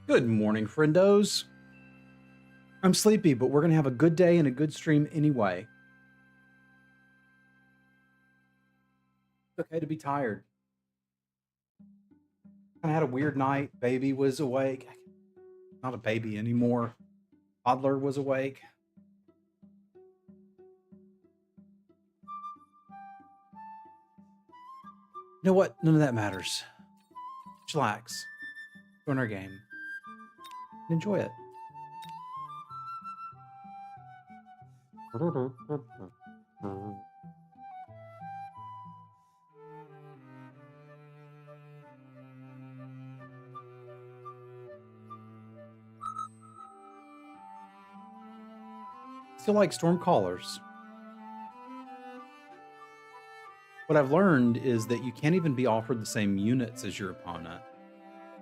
Good morning, friendos. I'm sleepy, but we're going to have a good day and a good stream anyway. It's okay to be tired. I had a weird night. Baby was awake. Not a baby anymore. Toddler was awake. You know what? None of that matters. Chillax. Join our game. Enjoy it. Still like storm callers. What I've learned is that you can't even be offered the same units as your opponent,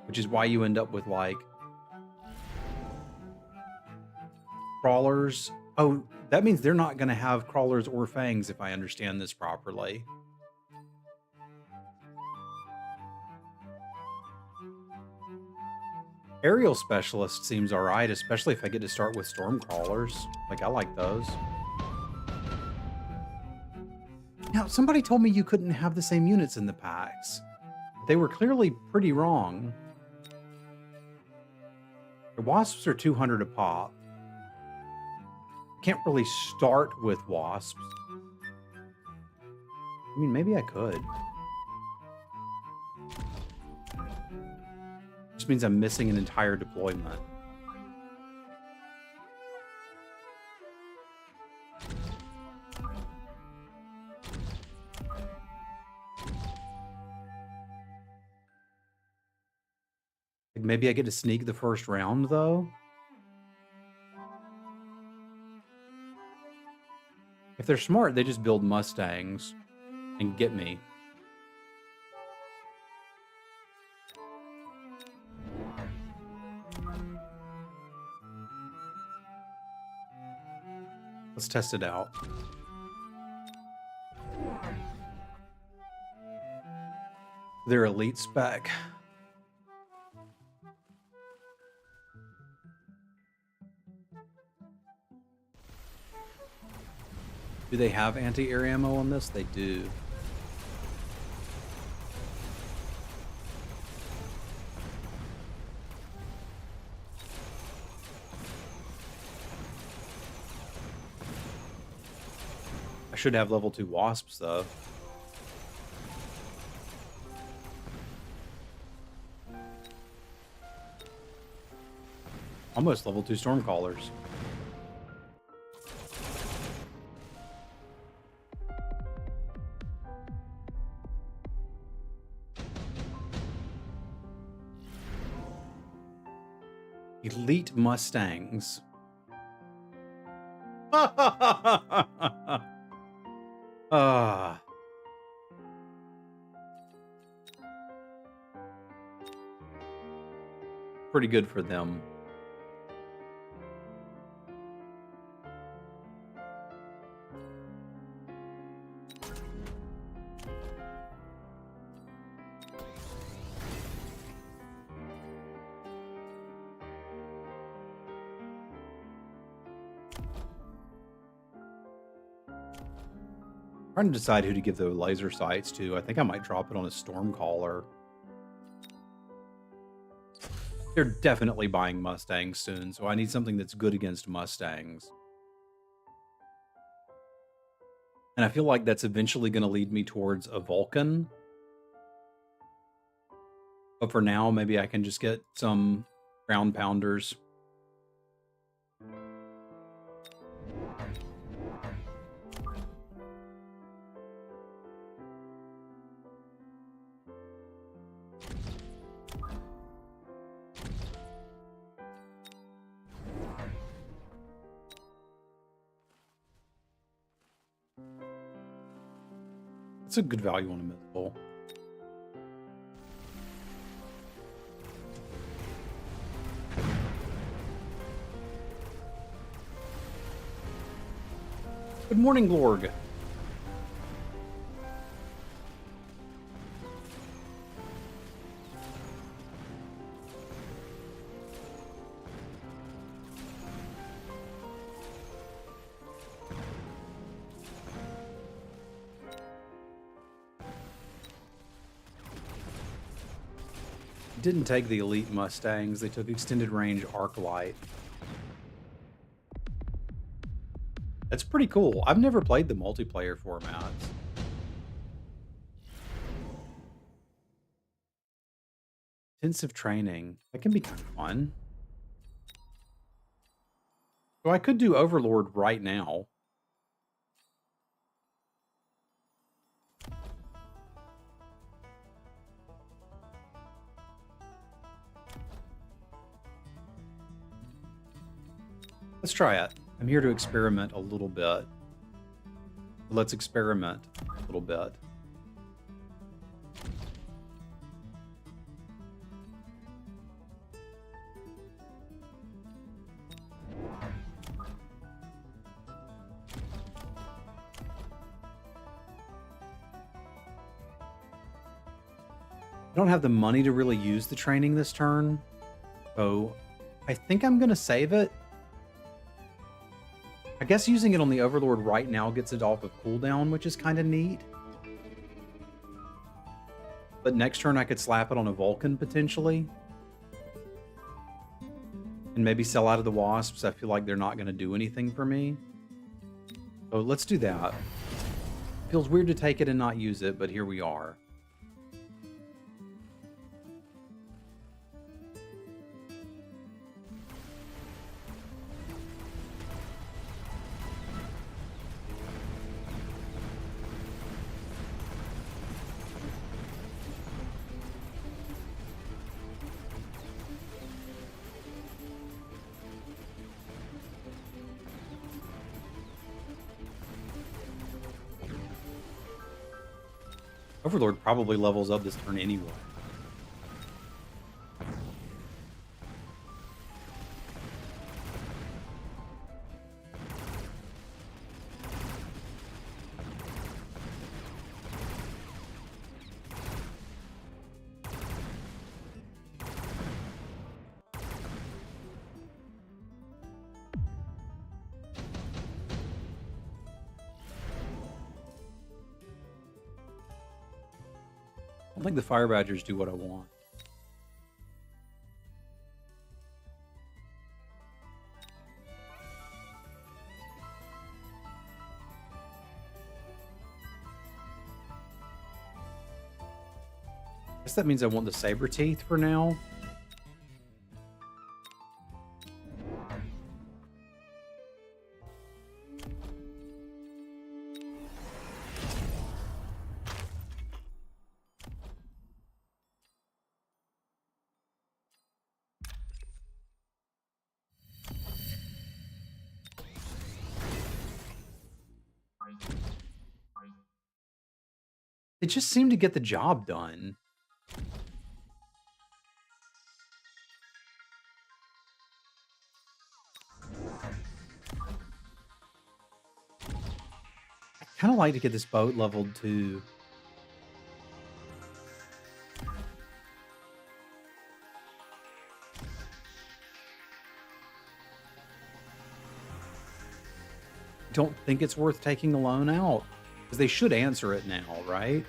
which is why you end up with like crawlers. Oh, that means they're not going to have crawlers or fangs if I understand this properly. Aerial specialist seems all right, especially if I get to start with storm crawlers. Like, I like those. Now, somebody told me you couldn't have the same units in the packs. They were clearly pretty wrong. The wasps are 200 a pop. Can't really start with wasps. I mean, maybe I could. Just means I'm missing an entire deployment. Maybe I get to sneak the first round, though. If they're smart, they just build Mustangs and get me. Let's test it out. Their elite spec. Do they have anti-air ammo on this? They do. I should have level 2 wasps, though. Almost level 2 stormcallers. Elite Mustangs. Pretty good for them. Trying to decide who to give the laser sights to. I think I might drop it on a Stormcaller. They're definitely buying Mustangs soon, so I need something that's good against Mustangs. And I feel like that's eventually going to lead me towards a Vulcan. But for now, maybe I can just get some ground pounders. That's a good value on a mythical. Good morning, Lorg. Didn't take the elite Mustangs. They took extended range arc light. That's pretty cool. I've never played the multiplayer formats. Intensive training. That can be kind of fun. So I could do Overlord right now. Let's try it. I'm here to experiment a little bit. Let's experiment a little bit. I don't have the money to really use the training this turn, so I think I'm going to save it. I guess using it on the Overlord right now gets it off of cooldown, which is kind of neat. But next turn I could slap it on a Vulcan, potentially. And maybe sell out of the Wasps. I feel like they're not going to do anything for me. So let's do that. Feels weird to take it and not use it, but here we are. Overlord probably levels up this turn anyway. I don't think the Fire Badgers do what I want. I guess that means I want the Saber Teeth for now. They just seem to get the job done. I kind of like to get this boat leveled too. Don't think it's worth taking the loan out. Because they should answer it now, right?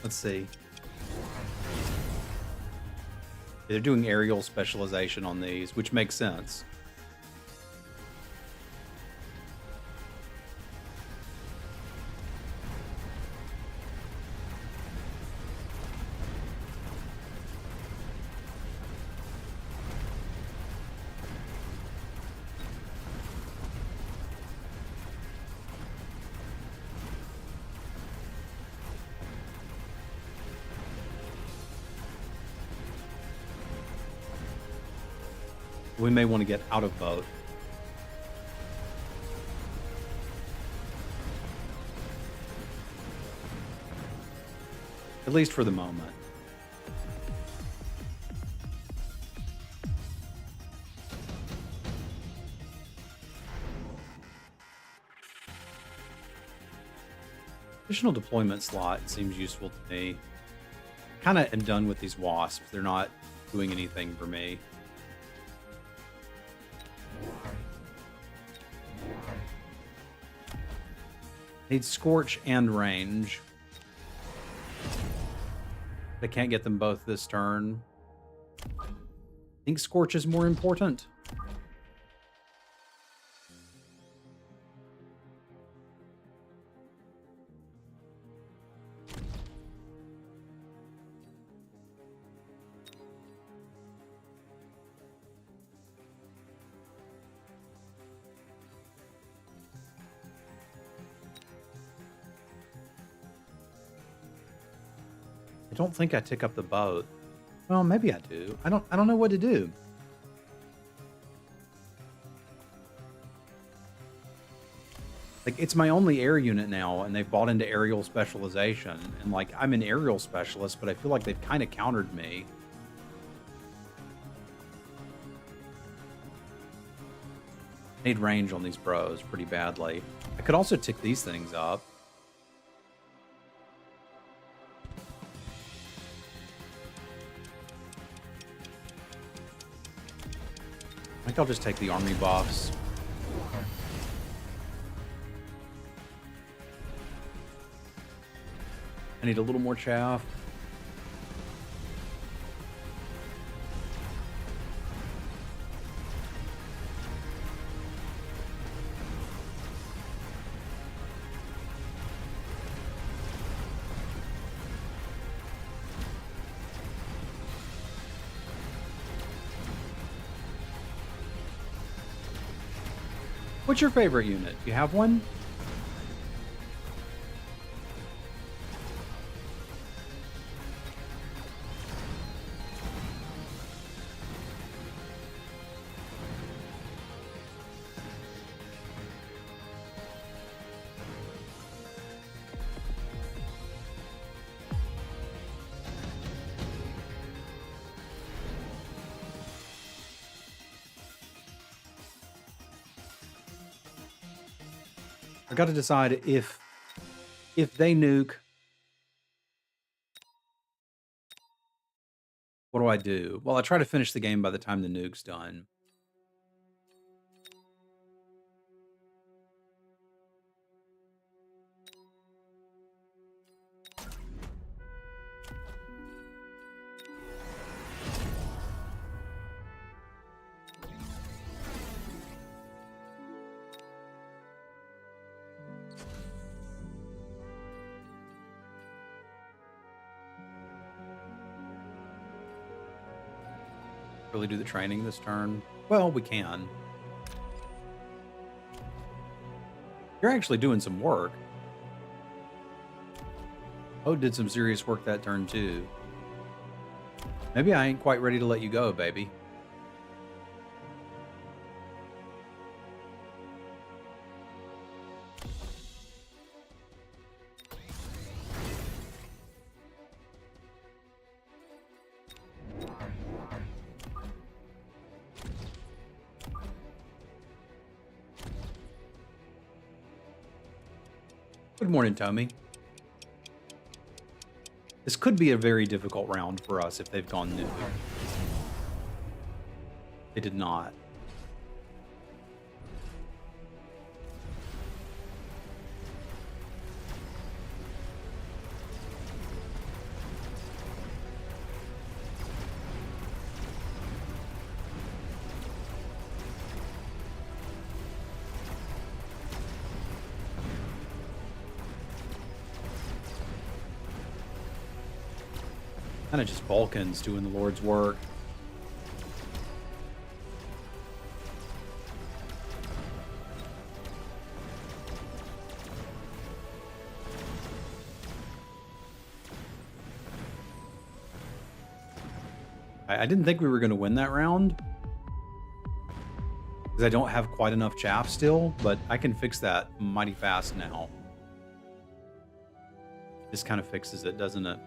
Let's see. They're doing aerial specialization on these, which makes sense. We may want to get out of boat. At least for the moment. Additional deployment slot seems useful to me. Kind of am done with these wasps. They're not doing anything for me. Need Scorch and Range. I can't get them both this turn. I think Scorch is more important. I don't think I tick up the boat. Well, maybe I do. I don't know what to do. Like, it's my only air unit now, and they've bought into aerial specialization. And, like, I'm an aerial specialist, but I feel like they've kind of countered me. Need range on these bros pretty badly. I could also tick these things up. I think I'll just take the army buffs. I need a little more chaff. What's your favorite unit? Do you have one? I got to decide if they nuke, what do I do? Well, I try to finish the game by the time the nuke's done. Really do the training this turn? Well, we can. You're actually doing some work. Oh, did some serious work that turn too. Maybe I ain't quite ready to let you go, baby. Good morning, Tommy. This could be a very difficult round for us if they've gone new. They did not. Kind of just Vulcans doing the Lord's work. I didn't think we were going to win that round, because I don't have quite enough chaff still, but I can fix that mighty fast now. This kind of fixes it, doesn't it?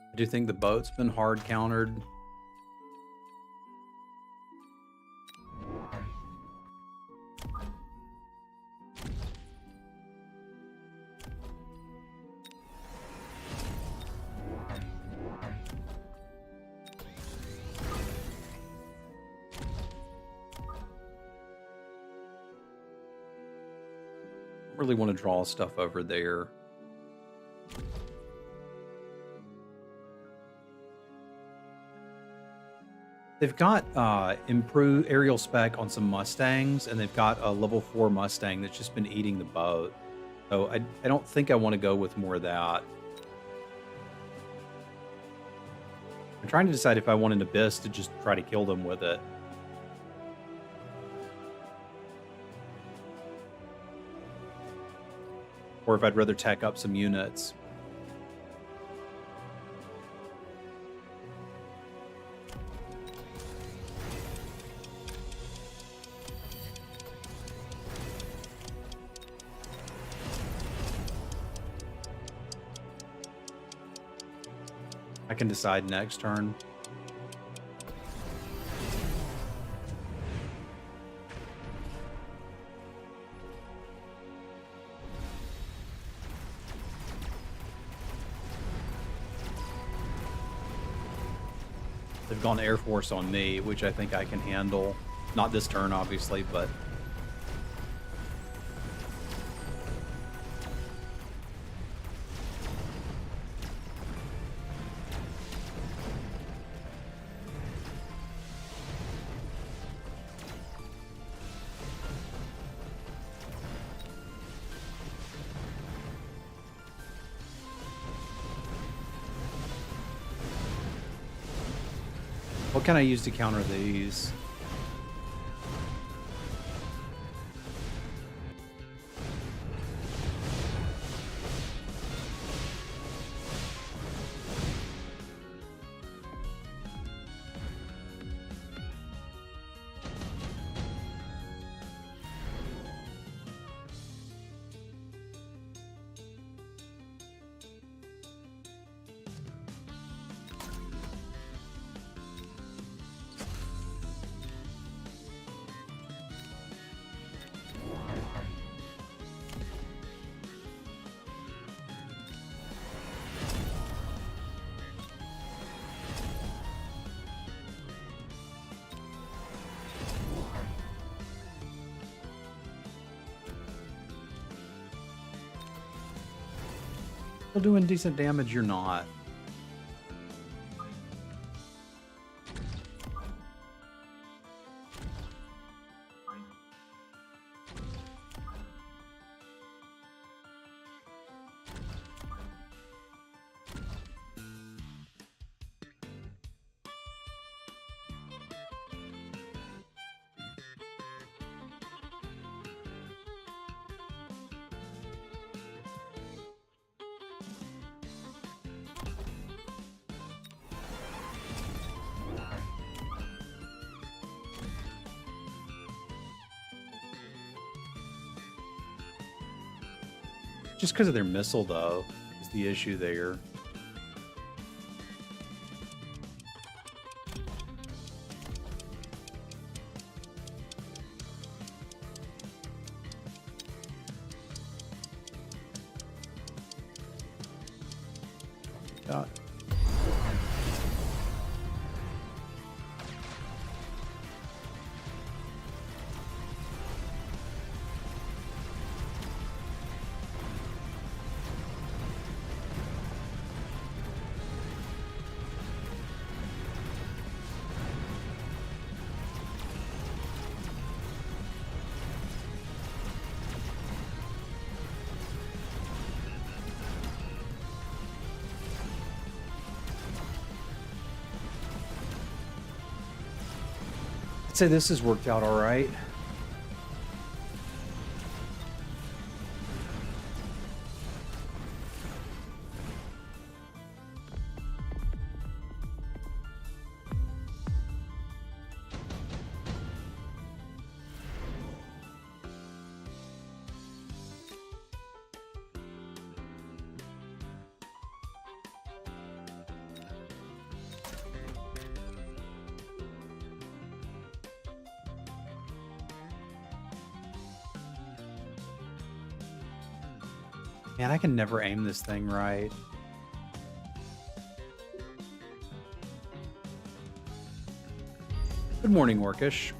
I do think the boat's been hard countered. really want to draw stuff over there. They've got improved aerial spec on some Mustangs, and they've got a level 4 Mustang that's just been eating the boat. So I don't think I want to go with more of that. I'm trying to decide if I want an Abyss to just try to kill them with it. Or if I'd rather tech up some units. I can decide next turn. They've gone Air Force on me, which I think I can handle. Not this turn, obviously, but... What can I use to counter these? Still doing decent damage, you're not. Just because of their missile, though, is the issue there. Got it. I'd say this has worked out all right. Man, I can never aim this thing right. Good morning, Orcish.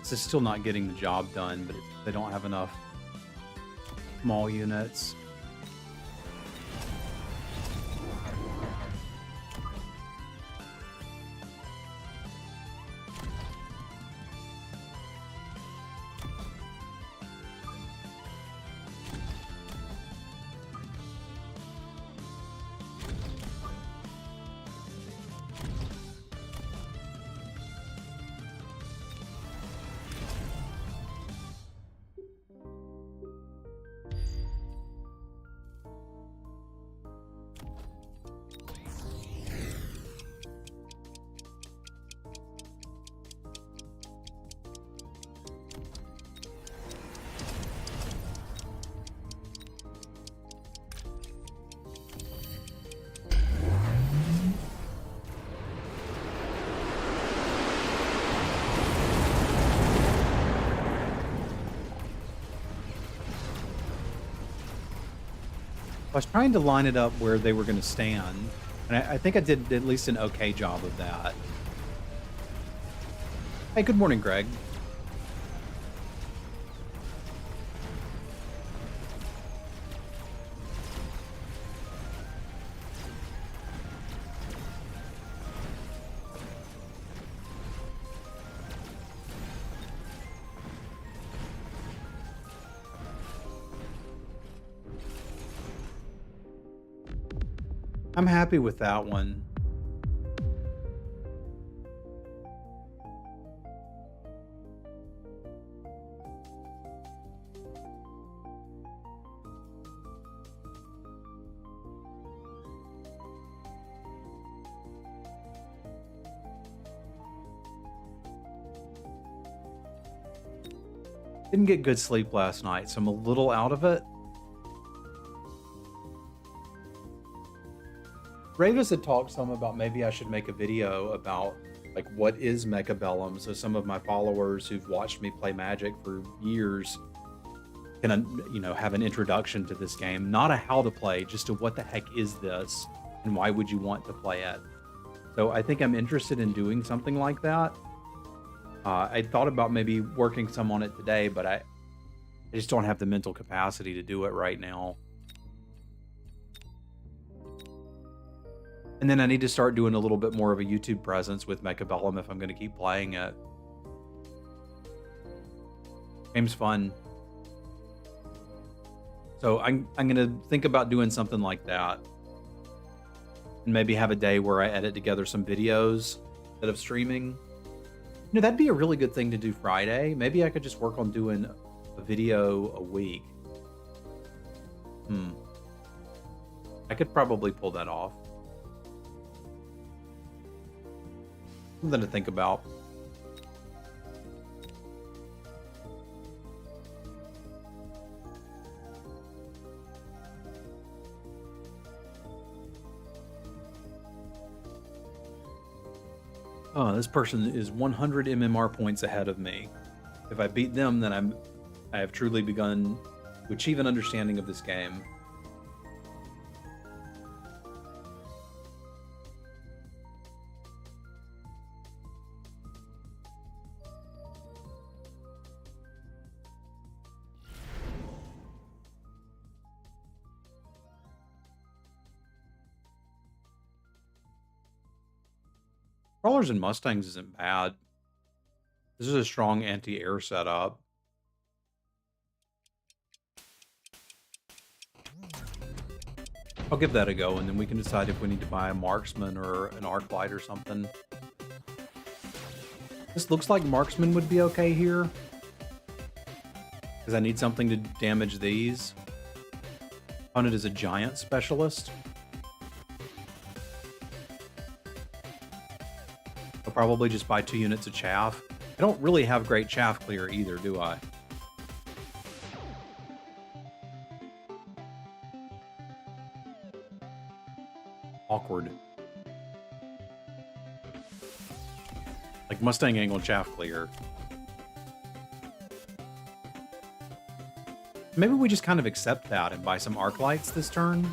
This is still not getting the job done, but they don't have enough small units. I was trying to line it up where they were going to stand, and I think I did at least an okay job of that. Hey, good morning, Greg. I'm happy with that one. Didn't get good sleep last night, so I'm a little out of it. Ravis had talked some about maybe I should make a video about like what is Mechabellum, so some of my followers who've watched me play Magic for years can have an introduction to this game, not a how to play, just to what the heck is this and why would you want to play it. So I think I'm interested in doing something like that. I thought about maybe working some on it today, but I just don't have the mental capacity to do it right now. And then I need to start doing a little bit more of a YouTube presence with Mechabellum if I'm going to keep playing it. Game's fun. So I'm going to think about doing something like that. And maybe have a day where I edit together some videos instead of streaming. That'd be a really good thing to do Friday. Maybe I could just work on doing a video a week. I could probably pull that off. Something to think about. Oh, this person is 100 MMR points ahead of me. If I beat them, then I have truly begun to achieve an understanding of this game. Crawlers and Mustangs isn't bad. This is a strong anti-air setup. I'll give that a go, and then we can decide if we need to buy a Marksman or an Arclight or something. This looks like Marksman would be okay here. Because I need something to damage these. Opponent is a Giant Specialist. I'll probably just buy 2 units of chaff. I don't really have great chaff clear either, do I? Awkward. Like Mustang angle chaff clear. Maybe we just kind of accept that and buy some Arclights this turn.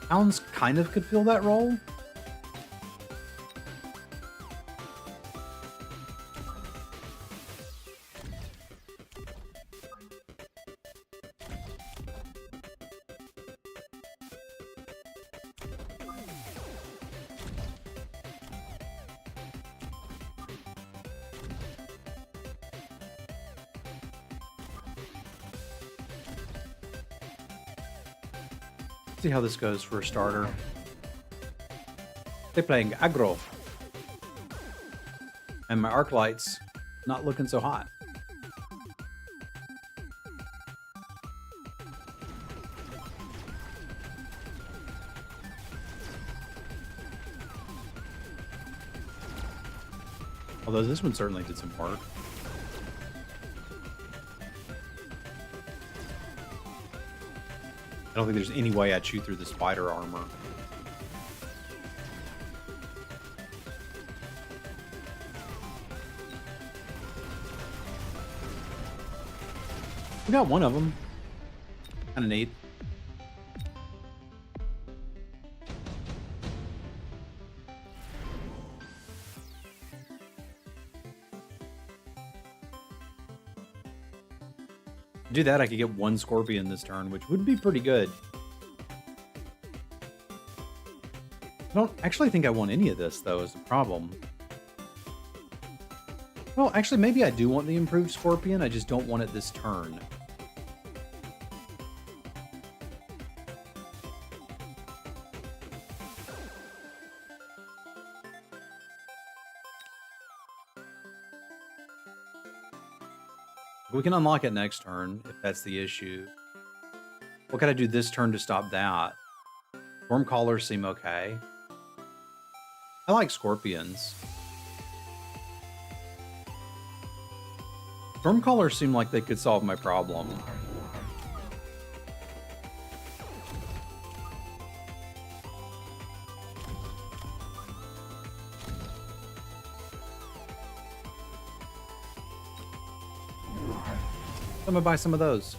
Hounds kind of could fill that role. See how this goes for a starter. They're playing aggro. And my arc light's not looking so hot. Although this one certainly did some work. I don't think there's any way I'd shoot through the spider armor. We got one of them. Kind of neat. Do that, I could get one scorpion this turn, which would be pretty good. I don't actually think I want any of this, though, is the problem. Well, actually, maybe I do want the improved scorpion. I just don't want it this turn. We can unlock it next turn, if that's the issue. What can I do this turn to stop that? Storm Callers seem okay. I like Scorpions. Storm Callers seem like they could solve my problem. I'm gonna buy some of those.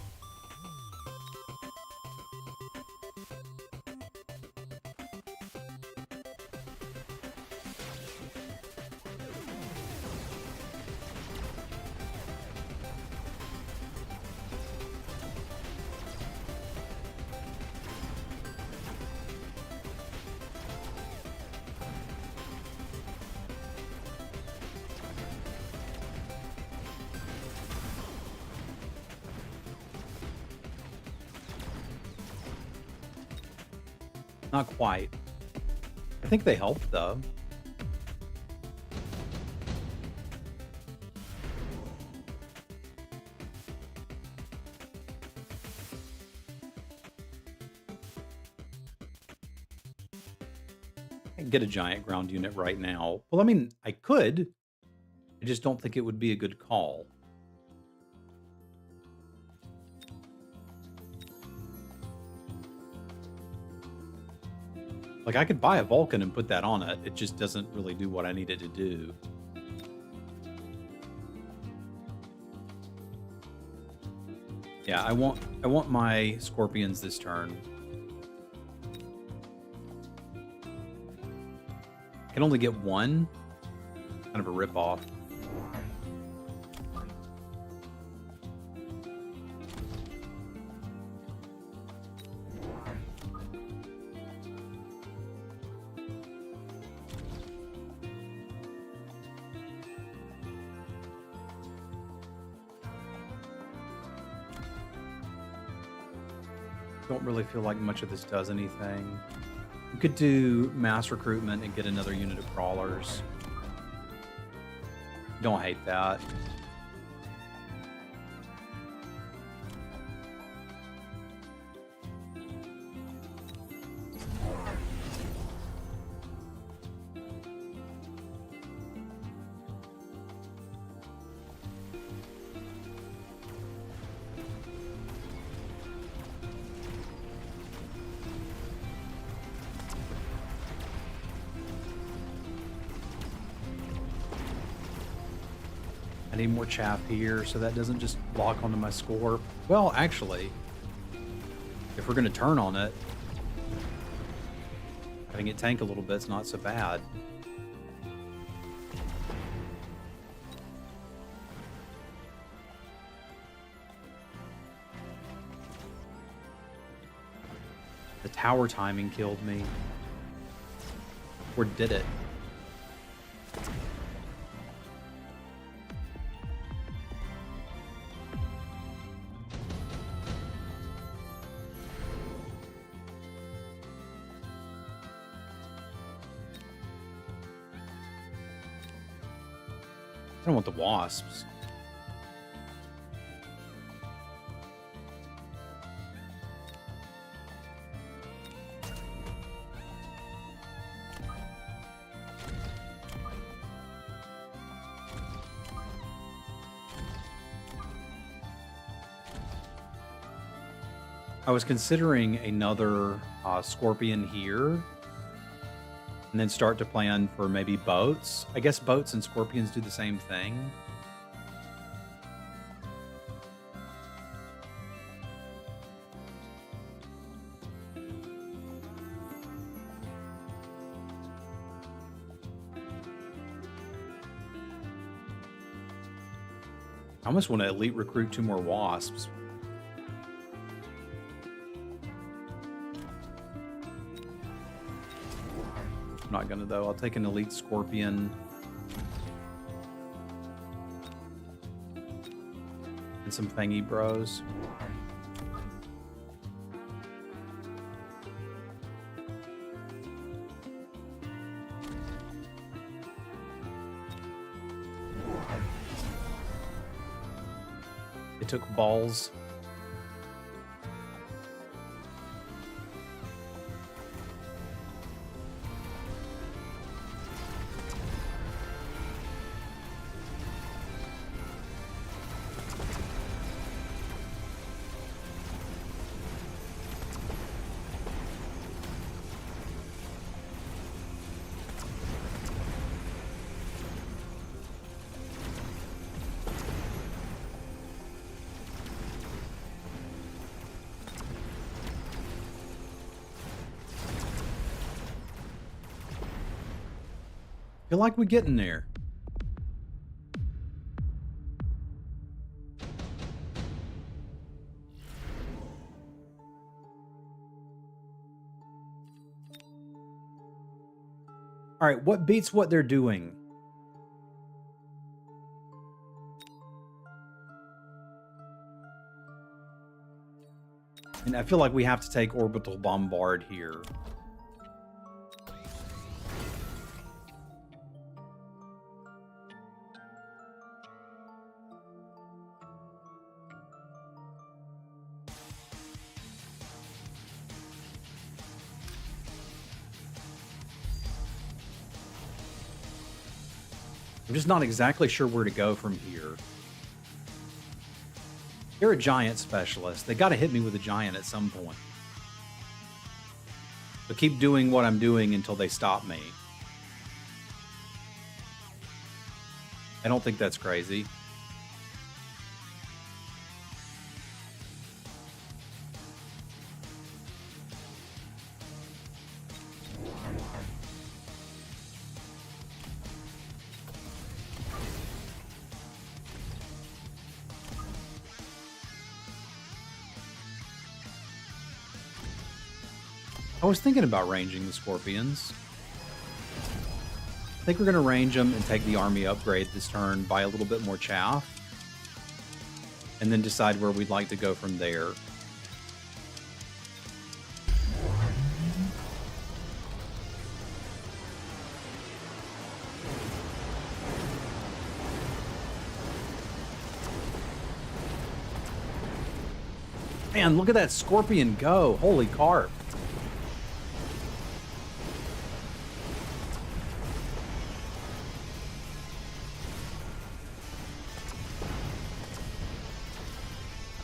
Not quite. I think they helped, though. I can get a giant ground unit right now. Well, I mean, I could. I just don't think it would be a good call. Like, I could buy a Vulcan and put that on it. It just doesn't really do what I need it to do. Yeah, I want my Scorpions this turn. I can only get one. Kind of a ripoff. Don't really feel like much of this does anything. You could do mass recruitment and get another unit of crawlers. Don't hate that. I need more chaff here so that doesn't just lock onto my score. Well, actually, if we're going to turn on it, Letting it tank a little bit's not so bad. The tower timing killed me. Or did it? I don't want the wasps. I was considering another scorpion here, and then start to plan for maybe boats. I guess boats and scorpions do the same thing. I almost want to elite recruit 2 more wasps. I'm not gonna though. I'll take an elite scorpion. And some fangy bros. It took balls. Feel like we're getting there. All right, what beats what they're doing? And I feel like we have to take orbital bombard here. I'm just not exactly sure where to go from here. They're a giant specialist. They got to hit me with a giant at some point. So keep doing what I'm doing until they stop me. I don't think that's crazy. I was thinking about ranging the scorpions. I think we're going to range them and take the army upgrade this turn, buy a little bit more chaff, and then decide where we'd like to go from there. Man, look at that scorpion go. Holy carp.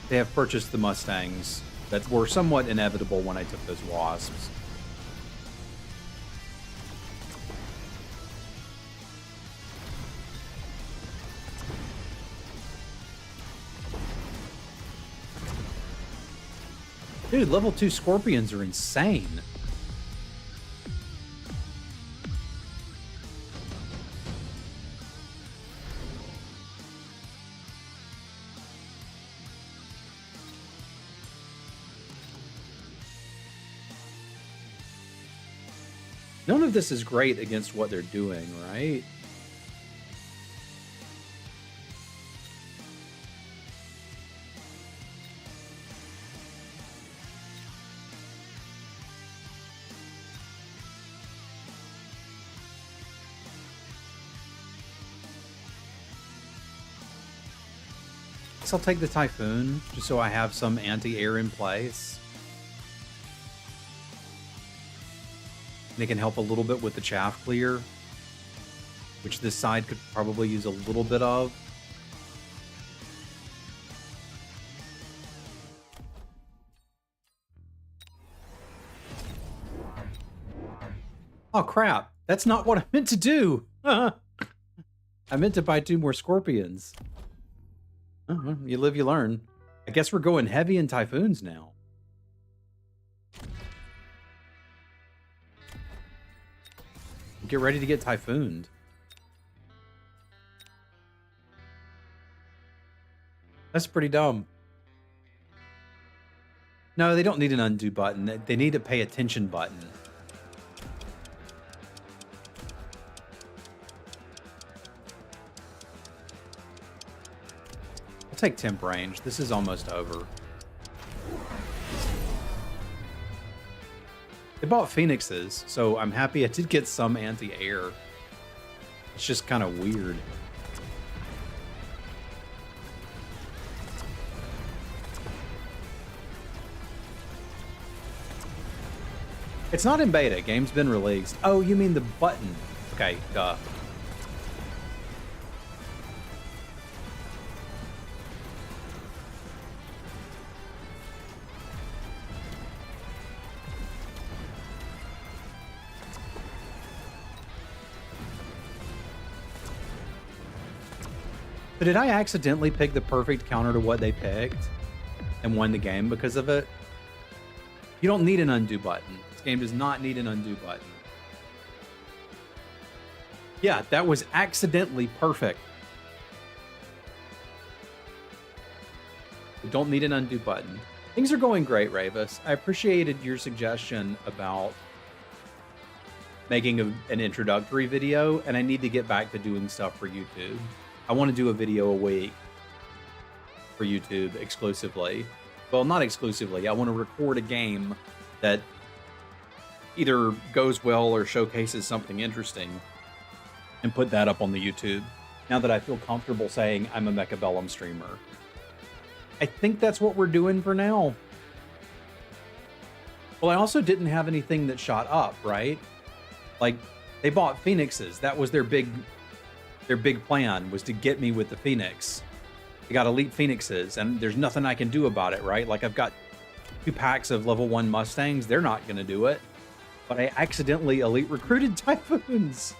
They have purchased the Mustangs that were somewhat inevitable when I took those wasps. Dude, level 2 scorpions are insane. None of this is great against what they're doing, right? Guess I'll take the Typhoon, just so I have some anti-air in place. And it can help a little bit with the chaff clear, which this side could probably use a little bit of. Oh crap, that's not what I meant to do. I meant to buy 2 more Scorpions. You live, you learn. I guess we're going heavy in Typhoons now. Get ready to get Typhooned. That's pretty dumb. No, they don't need an undo button. They need a pay attention button. I'll take temp range. This is almost over. They bought Phoenixes, so I'm happy I did get some anti-air. It's just kind of weird. It's not in beta. Game's been released. Oh, you mean the button. Okay, duh. So did I accidentally pick the perfect counter to what they picked and won the game because of it? You don't need an undo button. This game does not need an undo button. Yeah, that was accidentally perfect. You don't need an undo button. Things are going great, Ravis. I appreciated your suggestion about making an introductory video, and I need to get back to doing stuff for YouTube. I want to do a video a week for YouTube exclusively. Well, not exclusively. I want to record a game that either goes well or showcases something interesting and put that up on the YouTube. Now that I feel comfortable saying I'm a Mechabellum streamer. I think that's what we're doing for now. Well, I also didn't have anything that shot up, right? Like, they bought Phoenixes. That was their big plan, was to get me with the Phoenix. They got elite Phoenixes, and there's nothing I can do about it, right? Like, I've got 2 packs of level 1 Mustangs. They're not going to do it. But I accidentally elite recruited Typhoons,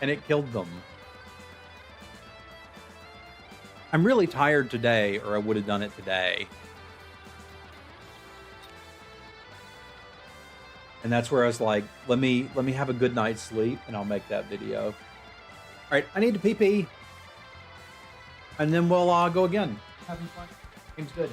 and it killed them. I'm really tired today, or I would have done it today. And that's where I was like, let me have a good night's sleep, and I'll make that video. All right, I need to pee-pee. And then we'll go again. Having fun. Game's good.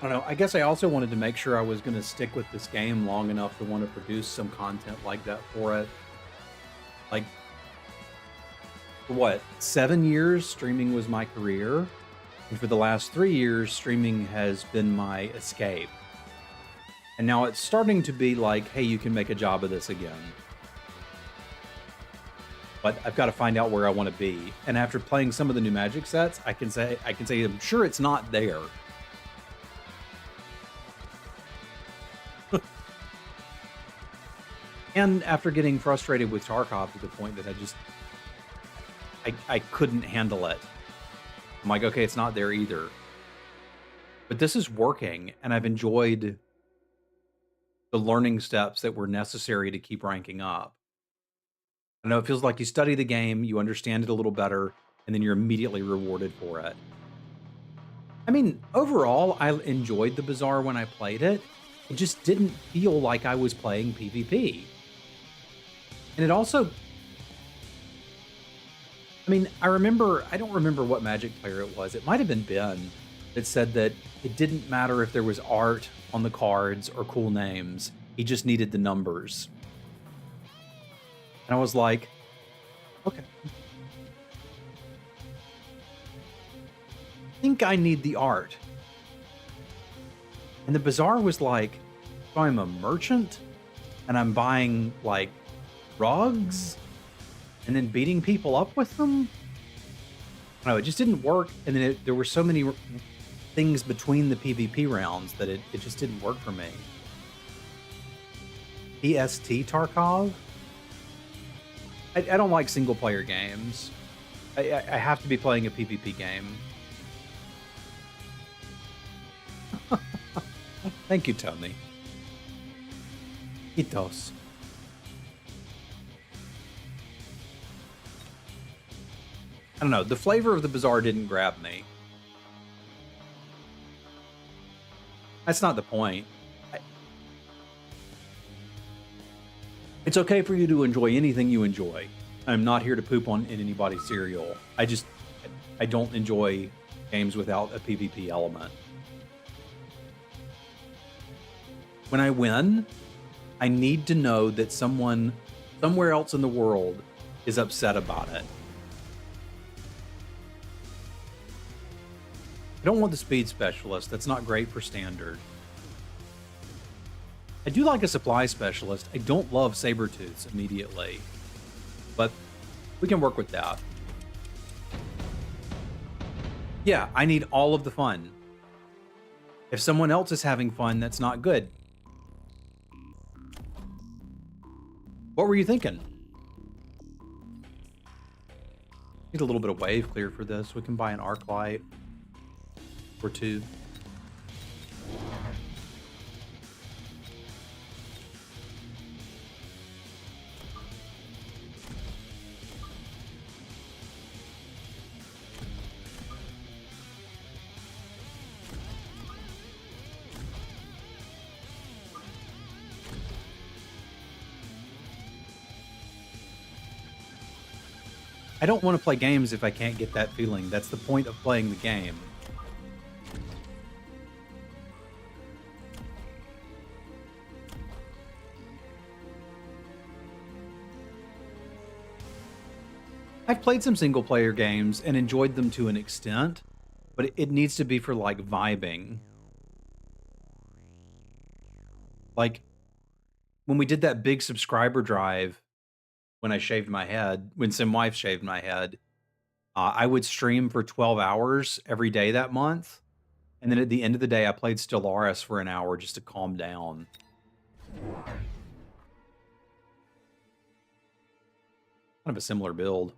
I don't know. I guess I also wanted to make sure I was going to stick with this game long enough to want to produce some content like that for it. Like, for what, 7 years streaming was my career, and for the last 3 years streaming has been my escape. And now it's starting to be like, hey, you can make a job of this again. But I've got to find out where I want to be. And after playing some of the new Magic sets, I can say I'm sure it's not there. And after getting frustrated with Tarkov to the point that I couldn't handle it. I'm like, okay, it's not there either. But this is working, and I've enjoyed the learning steps that were necessary to keep ranking up. I know it feels like you study the game, you understand it a little better, and then you're immediately rewarded for it. I mean, overall, I enjoyed the Bazaar when I played it. It just didn't feel like I was playing PvP. And it also, I mean, I don't remember what Magic player it was. It might have been Ben that said that it didn't matter if there was art on the cards or cool names. He just needed the numbers. And I was like, okay. I think I need the art. And the Bazaar was like, so I'm a merchant and I'm buying like rugs and then beating people up with them. No, it just didn't work. And then there were so many things between the PvP rounds that it just didn't work for me. PST Tarkov? I don't like single player games. I have to be playing a PvP game. Thank you, Tony. Itos. I don't know. The flavor of the Bazaar didn't grab me. That's not the point. It's okay for you to enjoy anything you enjoy. I'm not here to poop on in anybody's cereal. I don't enjoy games without a PvP element. When I win, I need to know that someone somewhere else in the world is upset about it. I don't want the speed specialist. That's not great for standard. I do like a supply specialist. I don't love Sabertooths immediately, but we can work with that. Yeah, I need all of the fun. If someone else is having fun, that's not good. What were you thinking? Need a little bit of wave clear for this. We can buy an arc light or two. I don't want to play games if I can't get that feeling. That's the point of playing the game. I've played some single player games and enjoyed them to an extent, but it needs to be for like vibing. Like when we did that big subscriber drive, when I shaved my head, when Sim Wife shaved my head, I would stream for 12 hours every day that month. And then at the end of the day, I played Stellaris for an hour just to calm down. Kind of a similar build.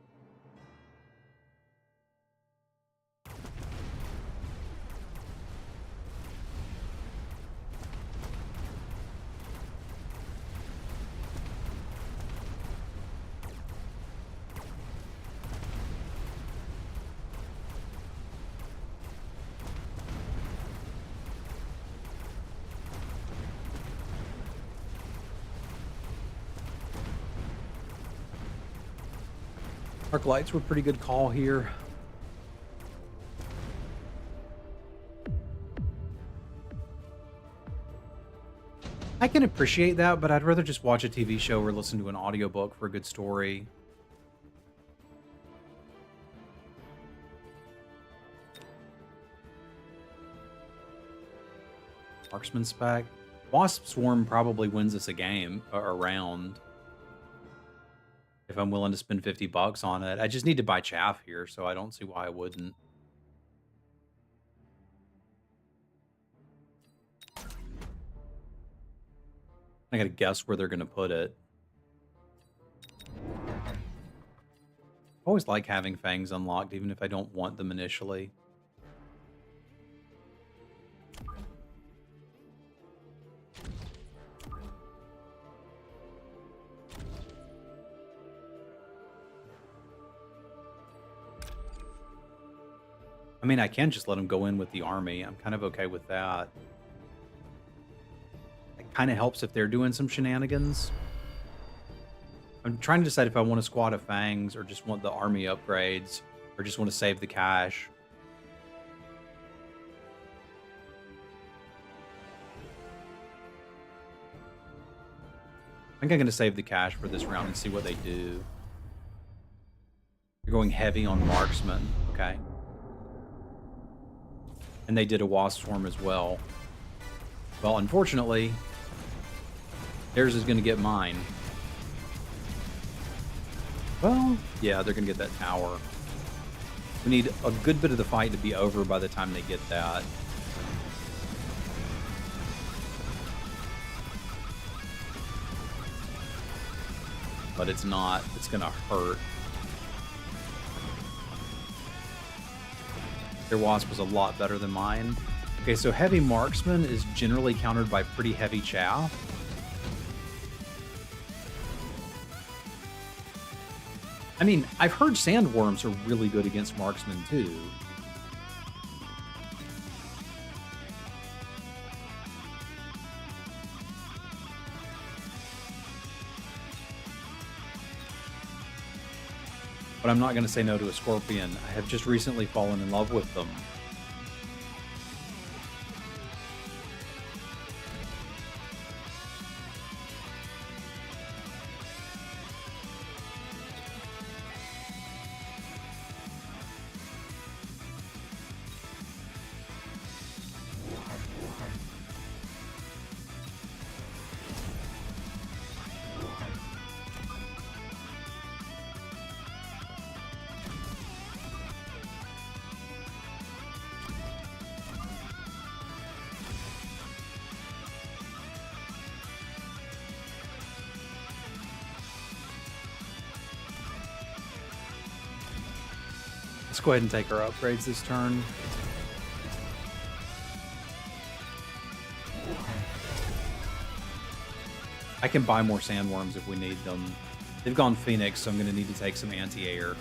Arc lights were a pretty good call here. I can appreciate that, but I'd rather just watch a TV show or listen to an audiobook for a good story. Marksman spec. Wasp Swarm probably wins us a game or a round if I'm willing to spend 50 bucks on it. I just need to buy chaff here, so I don't see why I wouldn't. I gotta guess where they're gonna put it. I always like having fangs unlocked, even if I don't want them initially. I mean, I can just let them go in with the army. I'm kind of okay with that. It kind of helps if they're doing some shenanigans. I'm trying to decide if I want a squad of fangs or just want the army upgrades or just want to save the cash. I think I'm going to save the cash for this round and see what they do. They're going heavy on marksman. Okay. And they did a wasp swarm as well. Well, unfortunately, theirs is going to get mine. Well, yeah, they're going to get that tower. We need a good bit of the fight to be over by the time they get that. But it's not. It's going to hurt. Their wasp was a lot better than mine. Okay, so heavy marksman is generally countered by pretty heavy chaff. I mean, I've heard sandworms are really good against marksmen too. But I'm not going to say no to a scorpion. I have just recently fallen in love with them. Let's go ahead and take our upgrades this turn. I can buy more sandworms if we need them. They've gone Phoenix, so I'm going to need to take some anti-air.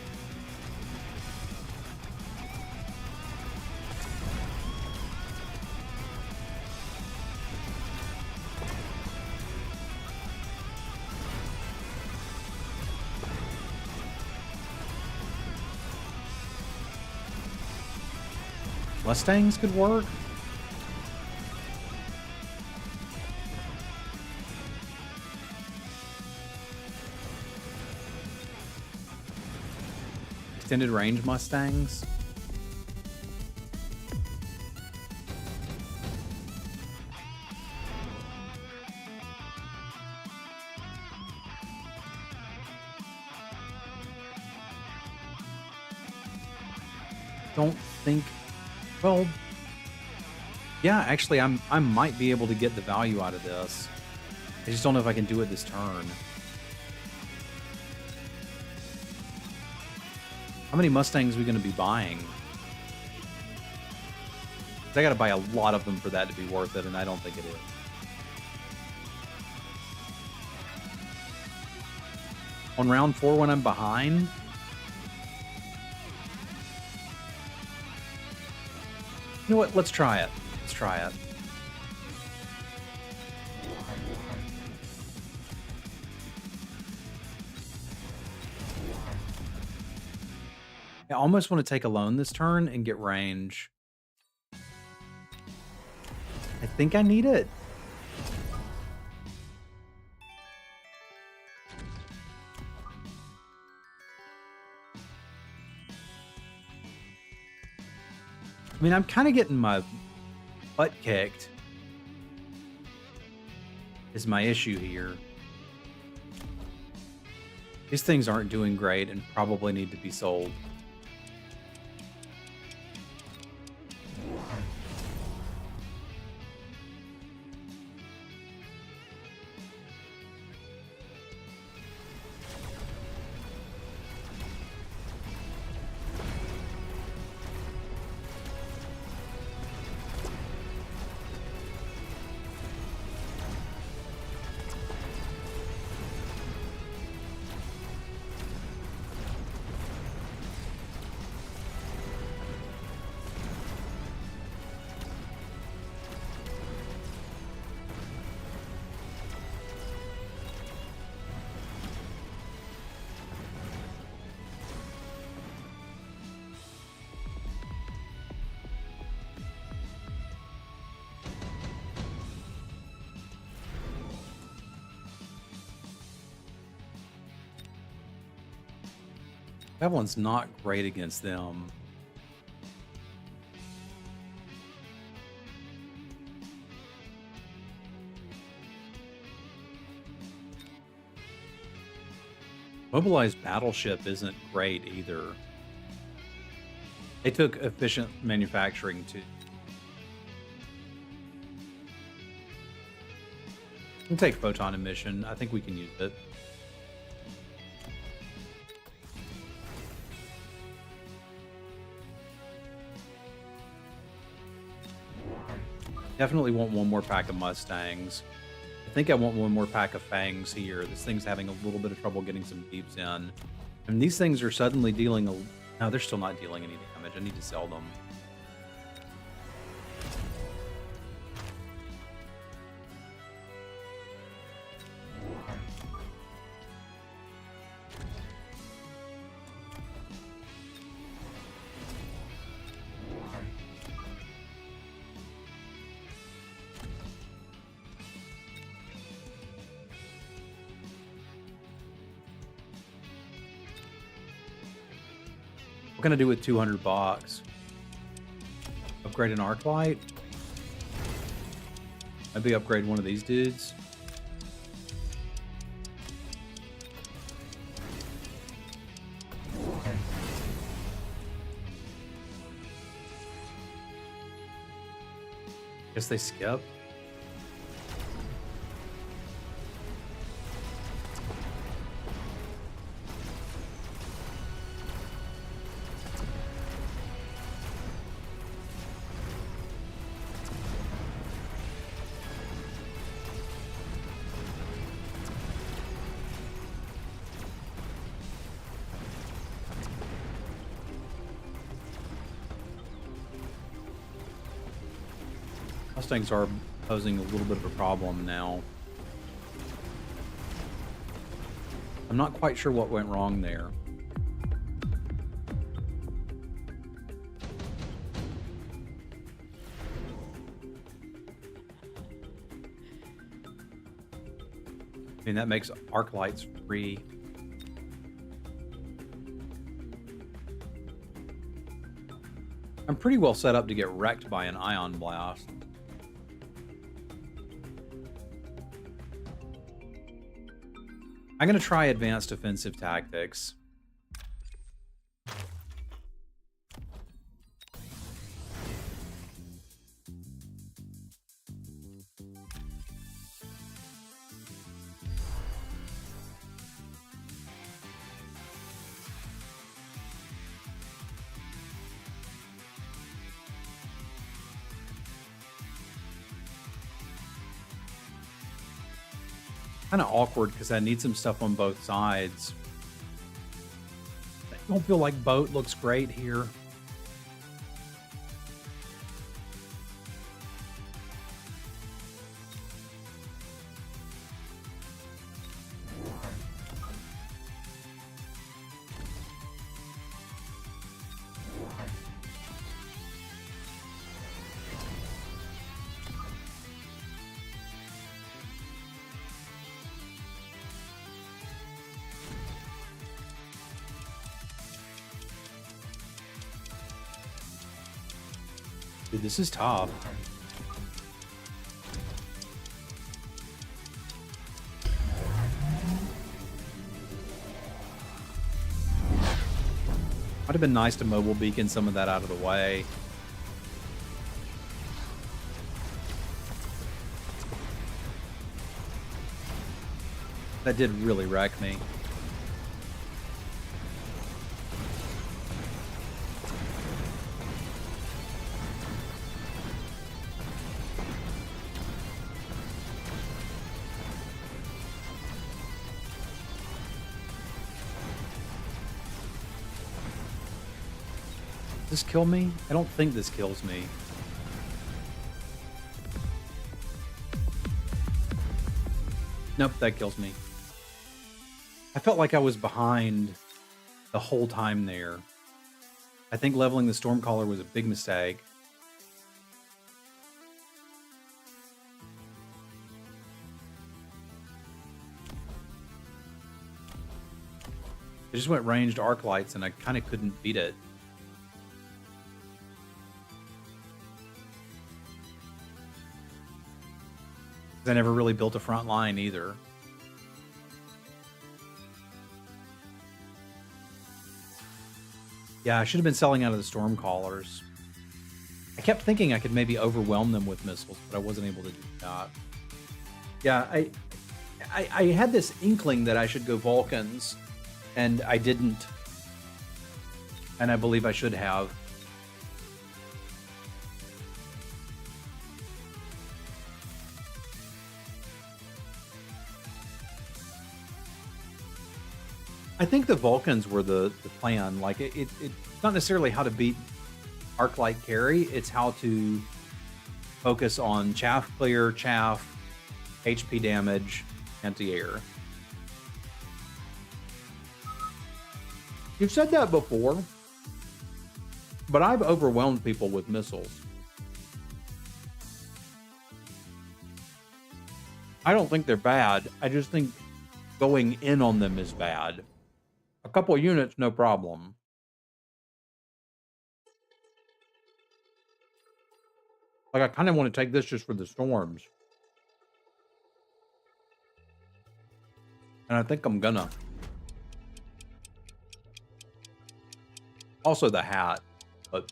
Mustangs could work. Extended range Mustangs. Don't think. Well, yeah, actually, I might be able to get the value out of this. I just don't know if I can do it this turn. How many Mustangs are we going to be buying? I got to buy a lot of them for that to be worth it, and I don't think it is. On round 4 when I'm behind? You know what? Let's try it. Let's try it. I almost want to take a loan this turn and get range. I think I need it. I mean, I'm kind of getting my butt kicked. is my issue here. These things aren't doing great and probably need to be sold. That one's not great against them. Mobilized Battleship isn't great either. They took efficient manufacturing too. We'll take photon emission. I think we can use it. Definitely want one more pack of Mustangs. I think I want one more pack of Fangs here. This thing's having a little bit of trouble getting some deeps in. And these things are suddenly dealing a... No, they're still not dealing any damage. I need to sell them. What can I do with 200 bucks? Upgrade an arc light? Maybe upgrade one of these dudes? Guess they skip. Mustangs are posing a little bit of a problem now. I'm not quite sure what went wrong there. I mean, that makes arc lights free. I'm pretty well set up to get wrecked by an ion blast. I'm going to try advanced offensive tactics. Kind of awkward because I need some stuff on both sides. I don't feel like boat looks great here. Dude, this is tough. Would have been nice to mobile beacon some of that out of the way. That did really wreck me. Does this kill me? I don't think this kills me. Nope, that kills me. I felt like I was behind the whole time there. I think leveling the Stormcaller was a big mistake. I just went ranged arc lights and I kind of couldn't beat it. I never really built a front line either. Yeah, I should have been selling out of the Stormcallers. I kept thinking I could maybe overwhelm them with missiles, but I wasn't able to do that. Yeah, I had this inkling that I should go Vulcans, and I didn't. And I believe I should have. I think the Vulcans were the plan. Like, it's not necessarily how to beat Arclight carry, it's how to focus on chaff clear, chaff, HP damage, anti-air. You've said that before, but I've overwhelmed people with missiles. I don't think they're bad. I just think going in on them is bad. A couple of units, no problem. Like, I kind of want to take this just for the storms. And I think I'm gonna. Also the hat. But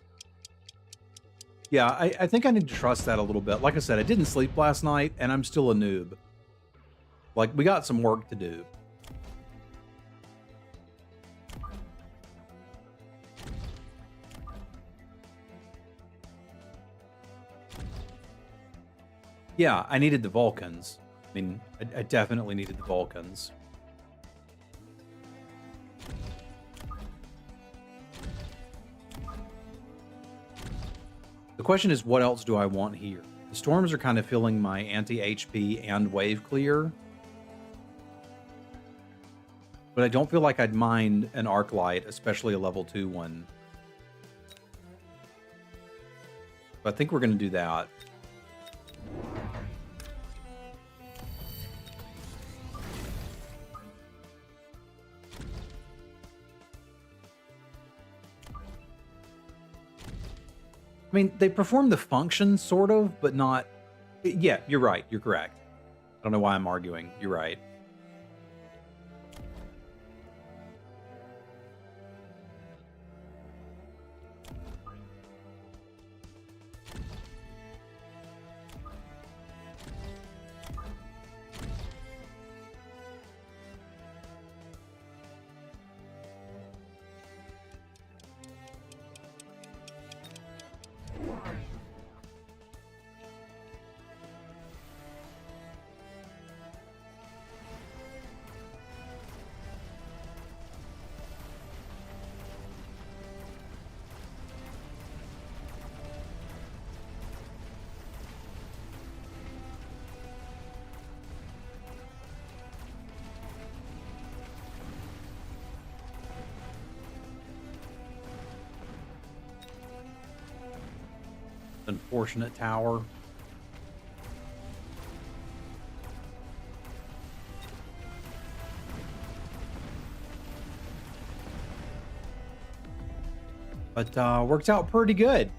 yeah, I think I need to trust that a little bit. Like I said, I didn't sleep last night, and I'm still a noob. Like, we got some work to do. Yeah, I needed the Vulcans. I mean, I definitely needed the Vulcans. The question is, what else do I want here? The storms are kind of filling my anti-HP and wave clear. But I don't feel like I'd mind an arc light, especially a level 2 one. But I think we're going to do that. I mean, they perform the function, sort of, but not... Yeah, you're right. You're correct. I don't know why I'm arguing. You're right. Unfortunate tower. But worked out pretty good.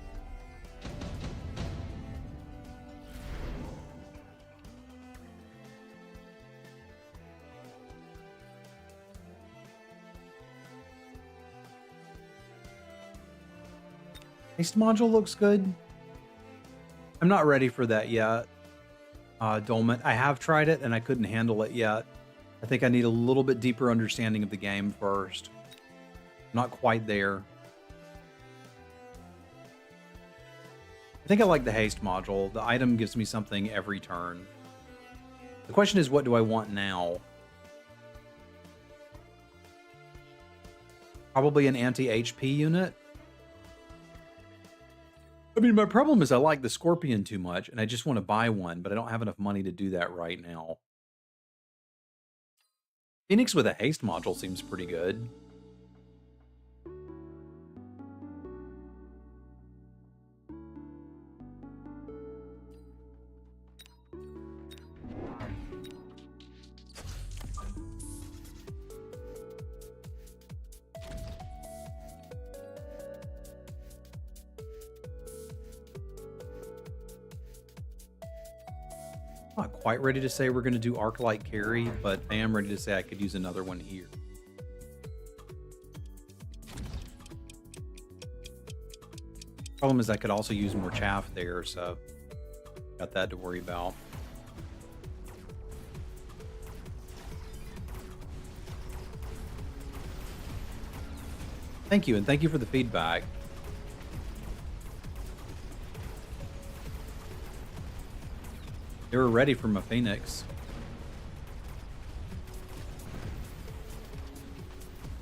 Haste module looks good. I'm not ready for that yet. Dolmet. I have tried it and I couldn't handle it yet. I think I need a little bit deeper understanding of the game first. Not quite there. I think I like the haste module. The item gives me something every turn. The question is, what do I want now? Probably an anti-HP unit. I mean, my problem is I like the Scorpion too much, and I just want to buy one, but I don't have enough money to do that right now. Phoenix with a haste module seems pretty good. Not quite ready to say we're going to do Arc-Light carry, but I am ready to say I could use another one here. Problem is I could also use more chaff there, so got that to worry about. Thank you, and thank you for the feedback. They were ready for my Phoenix.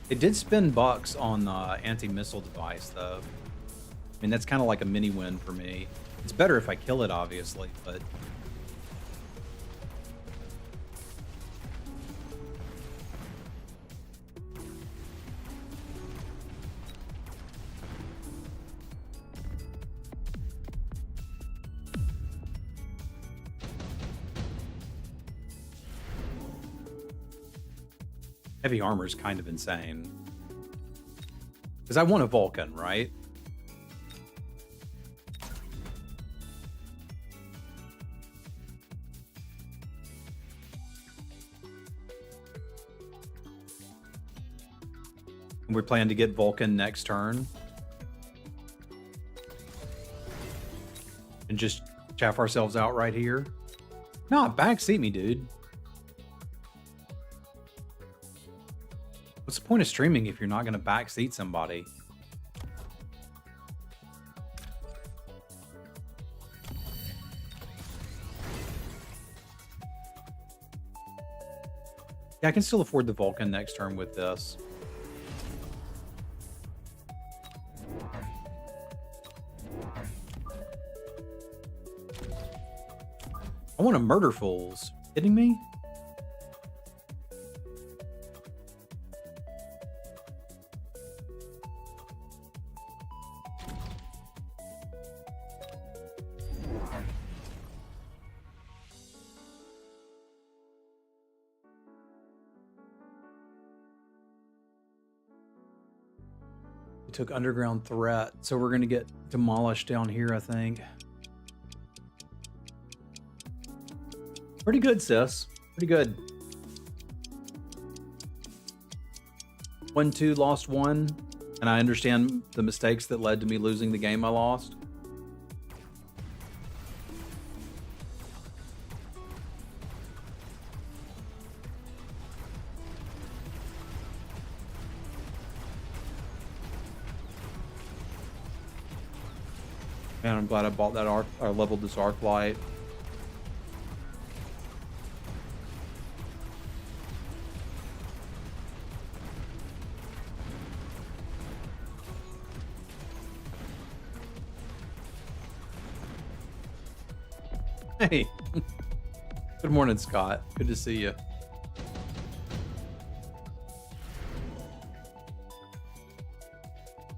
It did spend bucks on the anti-missile device, though. I mean, that's kind of like a mini win for me. It's better if I kill it, obviously, but... Heavy armor is kind of insane. Because I want a Vulcan, right? And we plan to get Vulcan next turn. And just chaff ourselves out right here. No, backseat me, dude. What's the point of streaming if you're not going to backseat somebody? Yeah, I can still afford the Vulcan next turn with this. I want to murder fools. Kidding me? We took underground threat, so we're gonna get demolished down here, I think. Pretty good, sis. Pretty good. 1-2, lost 1, and I understand the mistakes that led to me losing the game I lost. Man, I'm glad I bought that arc, or leveled this arc light. Hey, good morning, Scott. Good to see you.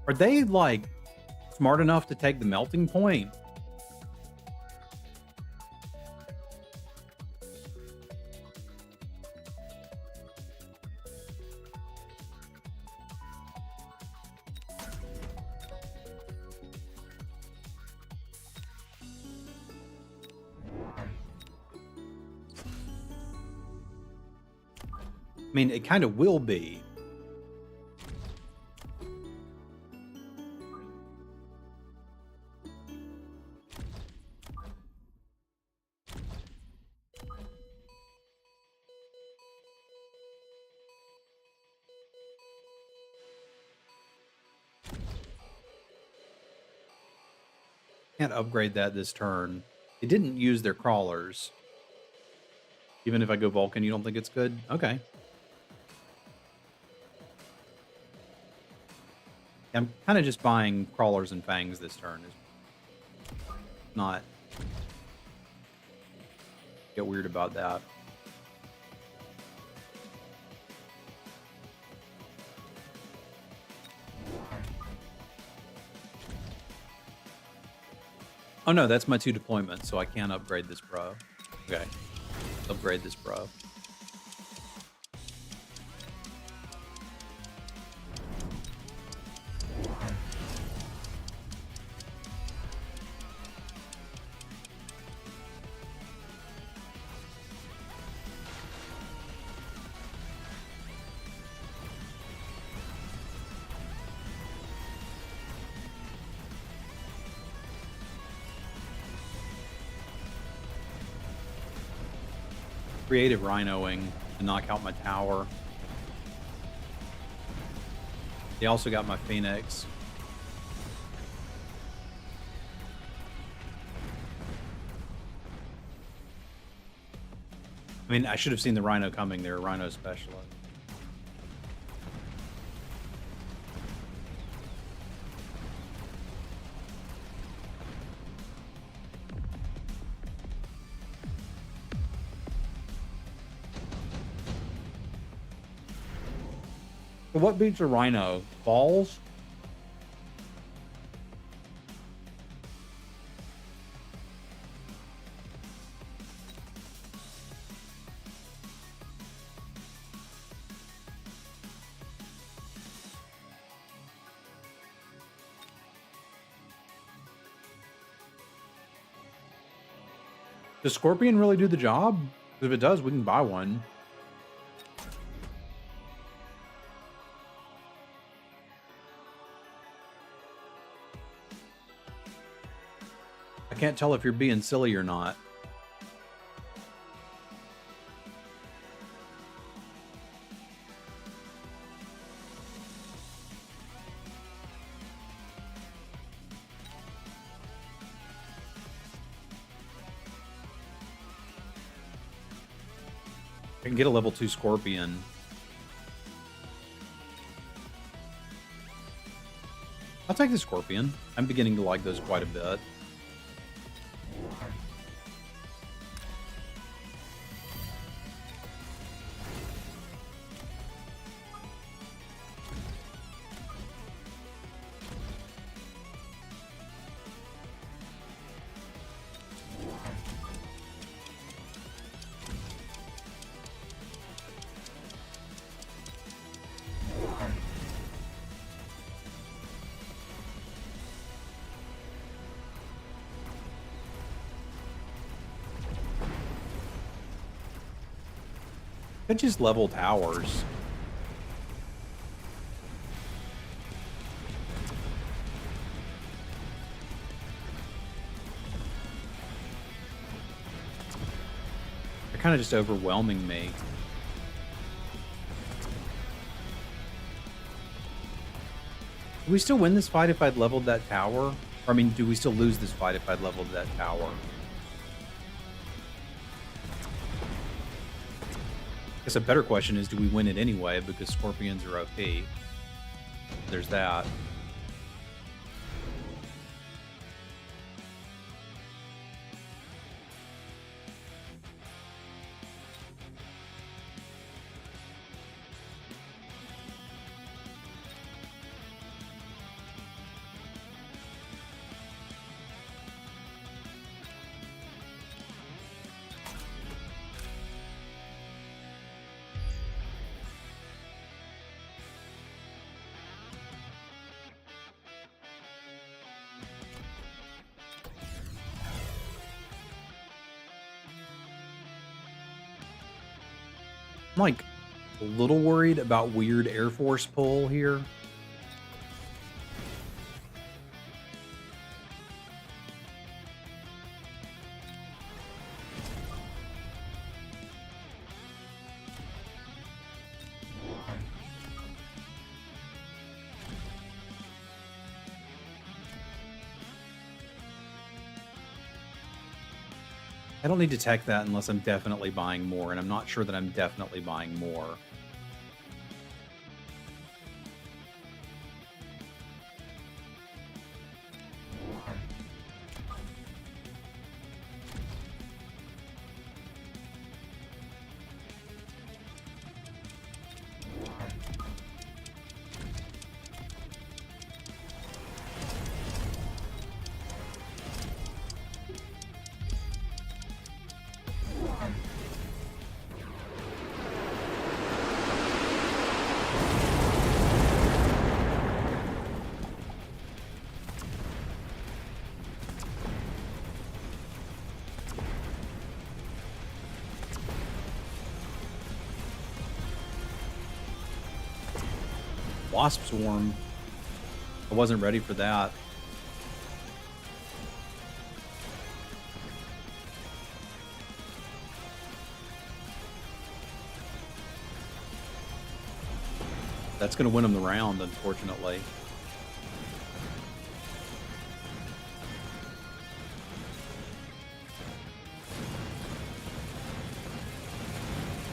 Are they like smart enough to take the melting point? I mean, it kind of will be. Can't upgrade that this turn. It didn't use their crawlers. Even if I go Vulcan, you don't think it's good? Okay. I'm kind of just buying crawlers and fangs this turn. Is not get weird about that. Oh no, that's my 2 deployments, so I can't upgrade this bro. Okay. Upgrade this bro. Creative rhinoing to knock out my tower. They also got my Phoenix. I mean, I should have seen the rhino coming. They're a rhino specialist. But what beats a rhino? Balls? Does Scorpion really do the job? If it does, we can buy one. I can't tell if you're being silly or not. I can get a level 2 Scorpion. I'll take the Scorpion. I'm beginning to like those quite a bit. Could just level towers. They're kind of just overwhelming me. Do we still win this fight if I'd leveled that tower? Or, I mean, do we still lose this fight if I'd leveled that tower? I guess a better question is, do we win it anyway because Scorpions are OP? There's that. I'm like a little worried about weird Air Force pull here. I don't need to tech that unless I'm definitely buying more, and I'm not sure that I'm definitely buying more. Wasp Swarm. I wasn't ready for that. That's going to win him the round, unfortunately.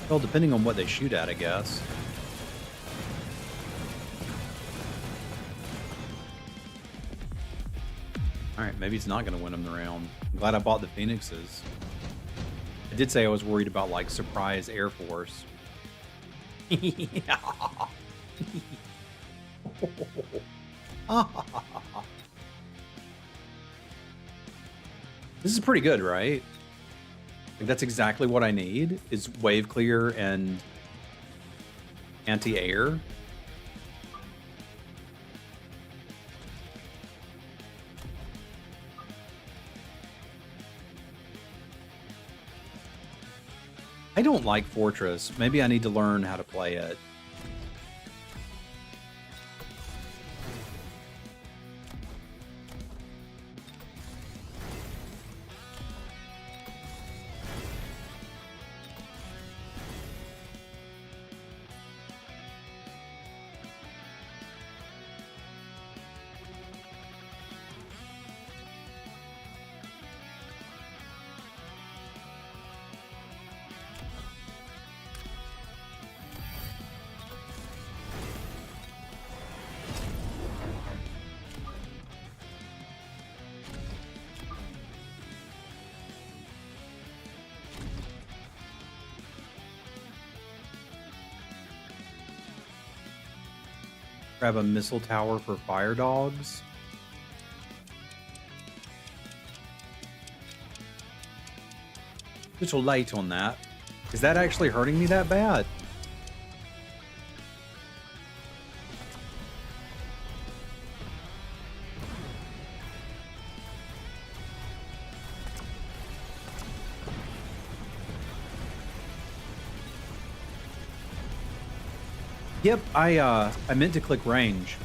Well, depending on what they shoot at, I guess. Alright, maybe it's not going to win him the round. I'm glad I bought the Phoenixes. I did say I was worried about, like, surprise Air Force. This is pretty good, right? Like, that's exactly what I need, is wave clear and anti-air. I don't like Fortress. Maybe I need to learn how to play it. Grab a missile tower for fire dogs. Little late on that. Is that actually hurting me that bad? Yep, I meant to click range.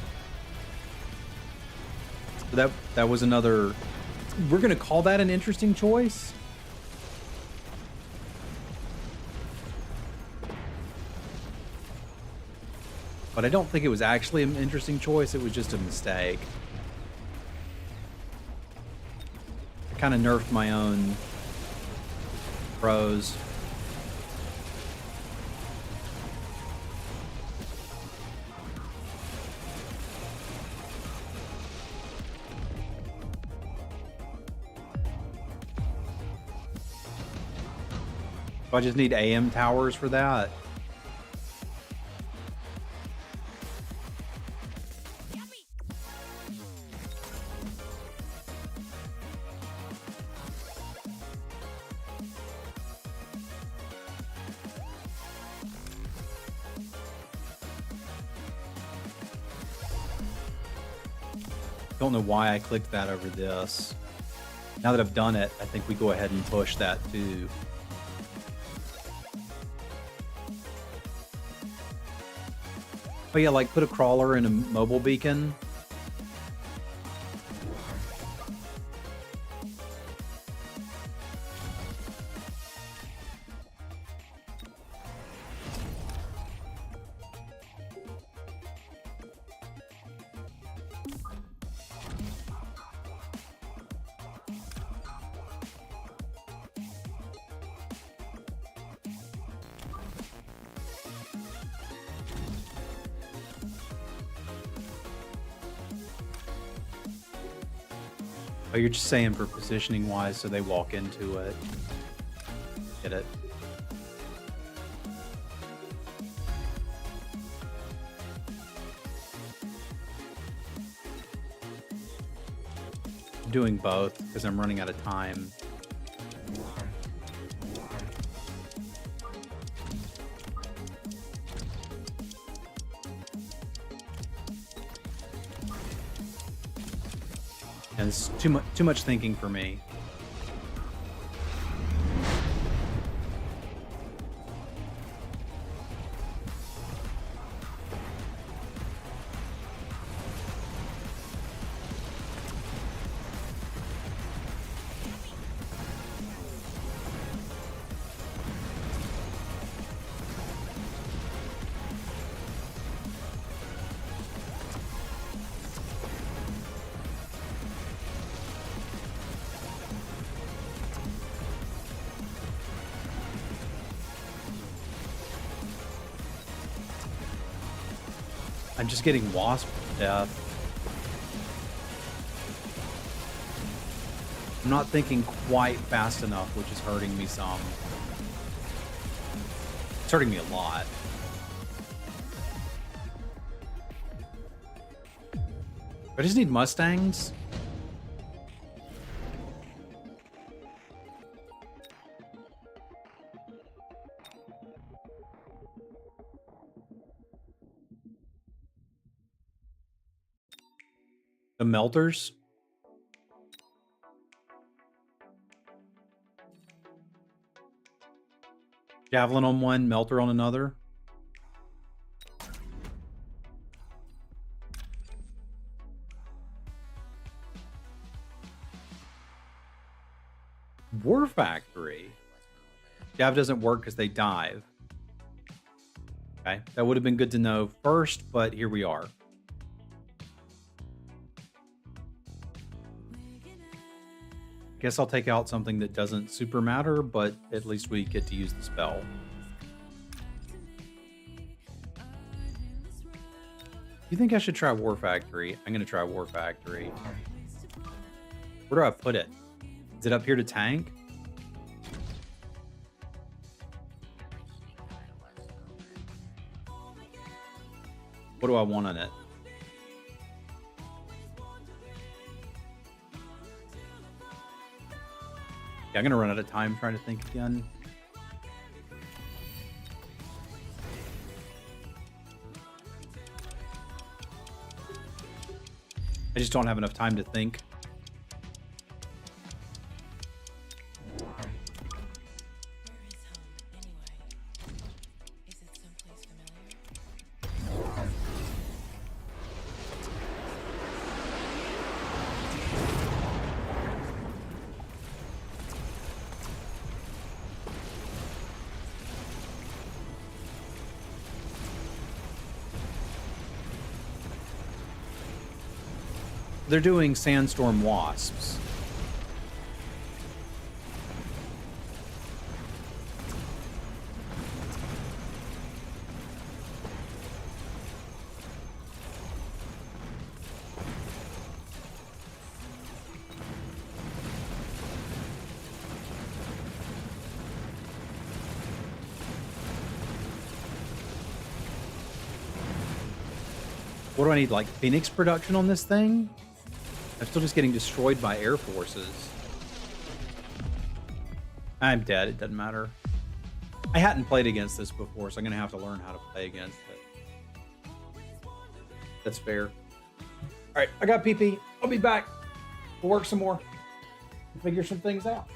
That was another. We're gonna call that an interesting choice. But I don't think it was actually an interesting choice. It was just a mistake. I kind of nerfed my own pros. So I just need AM towers for that. Don't know why I clicked that over this. Now that I've done it, I think we go ahead and push that too. Oh yeah, like put a crawler in a mobile beacon. Oh, you're just saying for positioning wise, so they walk into it. Get it? I'm doing both because I'm running out of time. And it's too much thinking for me. I'm just getting wasp to death. I'm not thinking quite fast enough, which is hurting me some. It's hurting me a lot. I just need Mustangs. The melters. Javelin on one, melter on another. War Factory. Jav doesn't work because they dive. Okay, that would have been good to know first, but here we are. Guess I'll take out something that doesn't super matter, but at least we get to use the spell. You think I should try War Factory? I'm going to try War Factory. Where do I put it? Is it up here to tank? What do I want on it? Yeah, I'm going to run out of time trying to think again. I just don't have enough time to think. They're doing sandstorm wasps. What do I need, like Phoenix production on this thing? I'm still just getting destroyed by air forces. I'm dead. It doesn't matter. I hadn't played against this before, so I'm going to have to learn how to play against it. That's fair. All right, I got PP. I'll be back. We'll work some more. We'll figure some things out.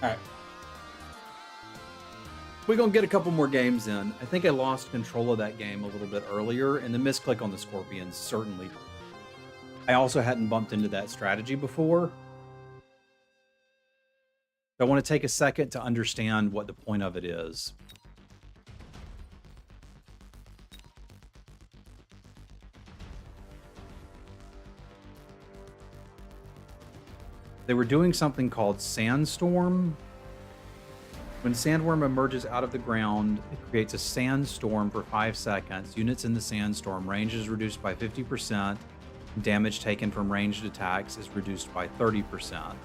All right. We're going to get a couple more games in. I think I lost control of that game a little bit earlier, and the misclick on the Scorpions certainly. I also hadn't bumped into that strategy before. I want to take a second to understand what the point of it is. They were doing something called Sandstorm. When Sandworm emerges out of the ground, it creates a sandstorm for 5 seconds. Units in the sandstorm range is reduced by 50%. Damage taken from ranged attacks is reduced by 30%.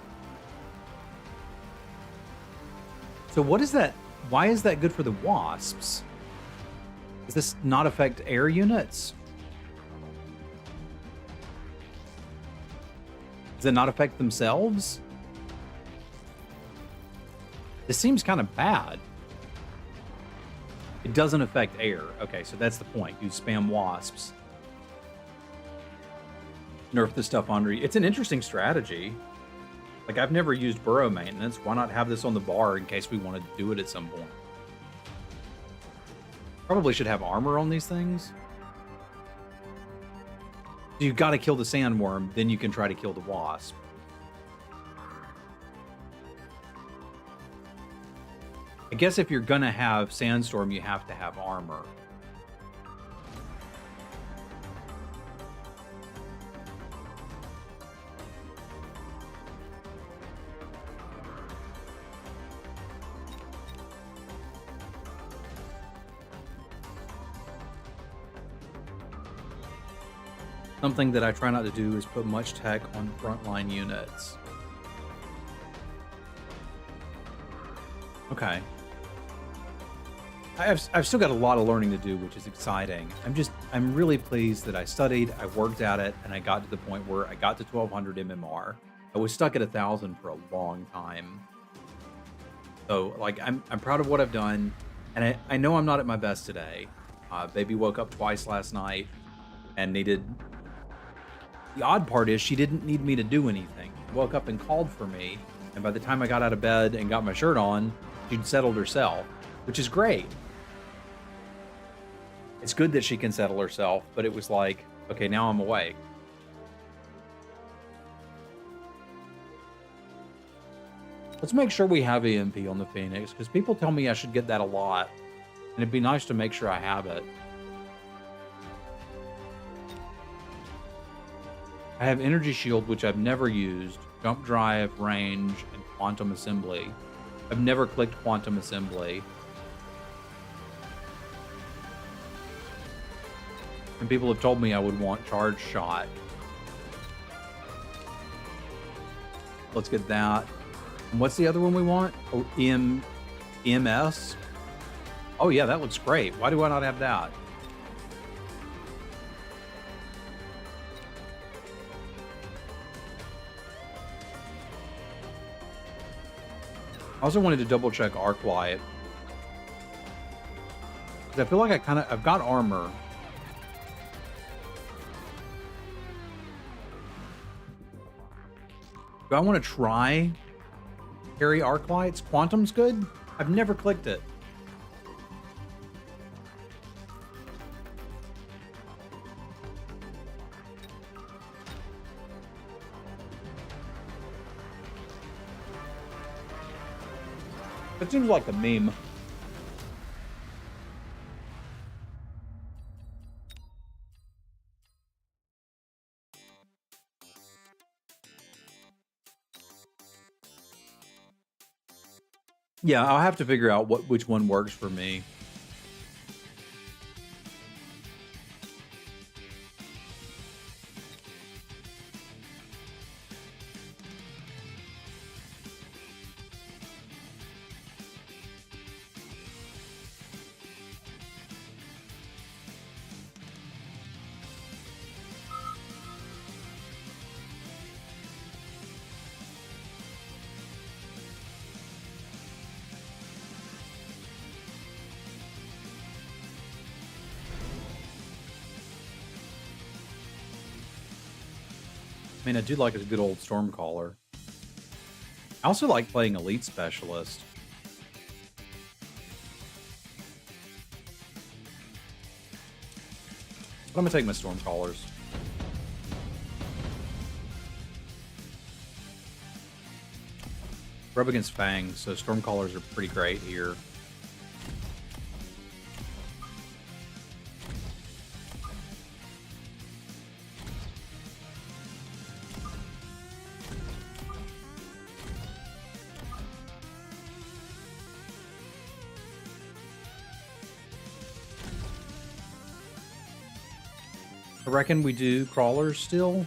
So what is that? Why is that good for the wasps? Does this not affect air units? Does it not affect themselves? This seems kind of bad. It doesn't affect air. Okay, so that's the point. You spam wasps. Nerf the stuff on. It's an interesting strategy. Like, I've never used burrow maintenance. Why not have this on the bar in case we want to do it at some point? Probably should have armor on these things. You've got to kill the sandworm, then you can try to kill the wasp. I guess if you're going to have sandstorm, you have to have armor. Something that I try not to do is put much tech on frontline units. Okay. I've still got a lot of learning to do, which is exciting. I'm really pleased that I studied, I worked at it, and I got to the point where I got to 1200 MMR. I was stuck at 1000 for a long time. So, like, I'm proud of what I've done, and I know I'm not at my best today. Baby woke up twice last night and needed... The odd part is she didn't need me to do anything. She woke up and called for me, and by the time I got out of bed and got my shirt on, she'd settled herself, which is great. It's good that she can settle herself, but it was like, okay, now I'm awake. Let's make sure we have EMP on the Phoenix, because people tell me I should get that a lot, and it'd be nice to make sure I have it. I have Energy Shield, which I've never used, Jump Drive, Range, and Quantum Assembly. I've never clicked Quantum Assembly. And people have told me I would want Charge Shot. Let's get that. And what's the other one we want? Oh, EMS? Oh yeah, that looks great. Why do I not have that? I also wanted to double check Arclight. I feel like I've got armor. Do I want to try carry Arclights? Quantum's good? I've never clicked it. It seems like a meme. Yeah, I'll have to figure out which one works for me. I mean, I do like a good old Stormcaller. I I also like playing Elite Specialist. But I'm gonna take my Stormcallers. We're up against Fang, so Stormcallers are pretty great here. I reckon we do Crawlers still.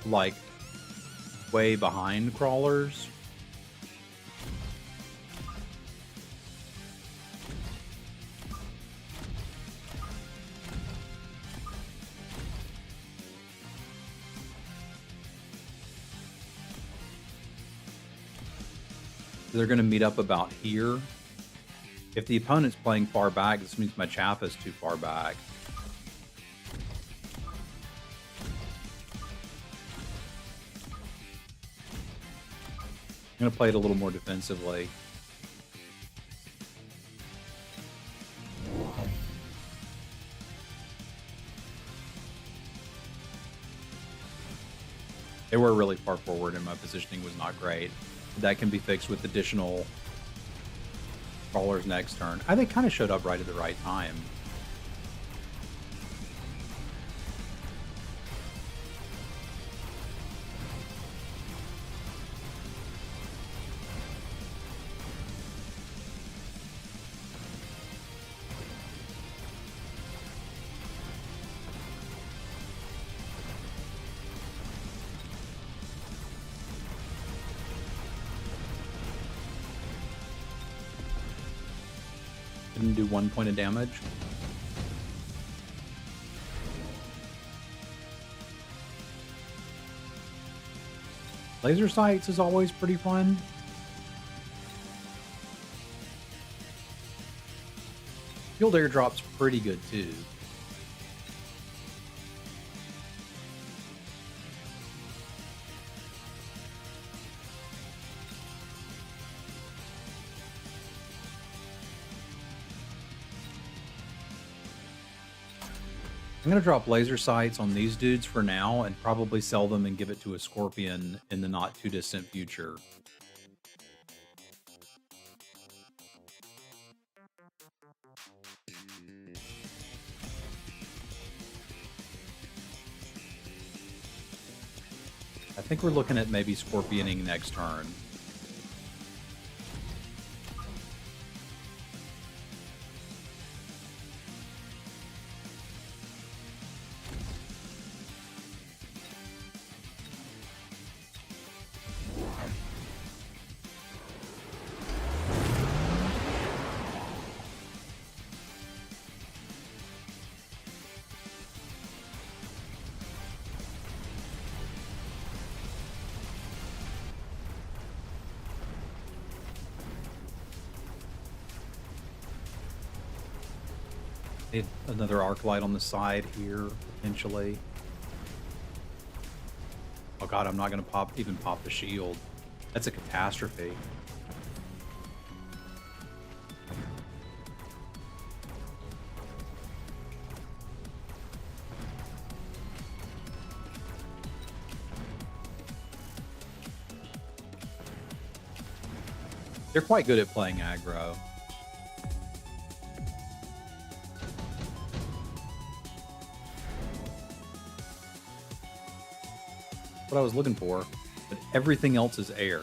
Like, way behind Crawlers. They're going to meet up about here. If the opponent's playing far back, this means my chaff is too far back. I'm going to play it a little more defensively. They were really far forward and my positioning was not great. That can be fixed with additional Crawlers next turn. They kind of showed up right at the right time. Didn't do 1 point of damage. Laser sights is always pretty fun. Field airdrop's pretty good too. I'm going to drop laser sights on these dudes for now and probably sell them and give it to a Scorpion in the not too distant future. I think we're looking at maybe Scorpioning next turn. Need another arc light on the side here, potentially. Oh god, I'm not gonna even pop the shield. That's a catastrophe. They're quite good at playing aggro. What I was looking for, but everything else is air.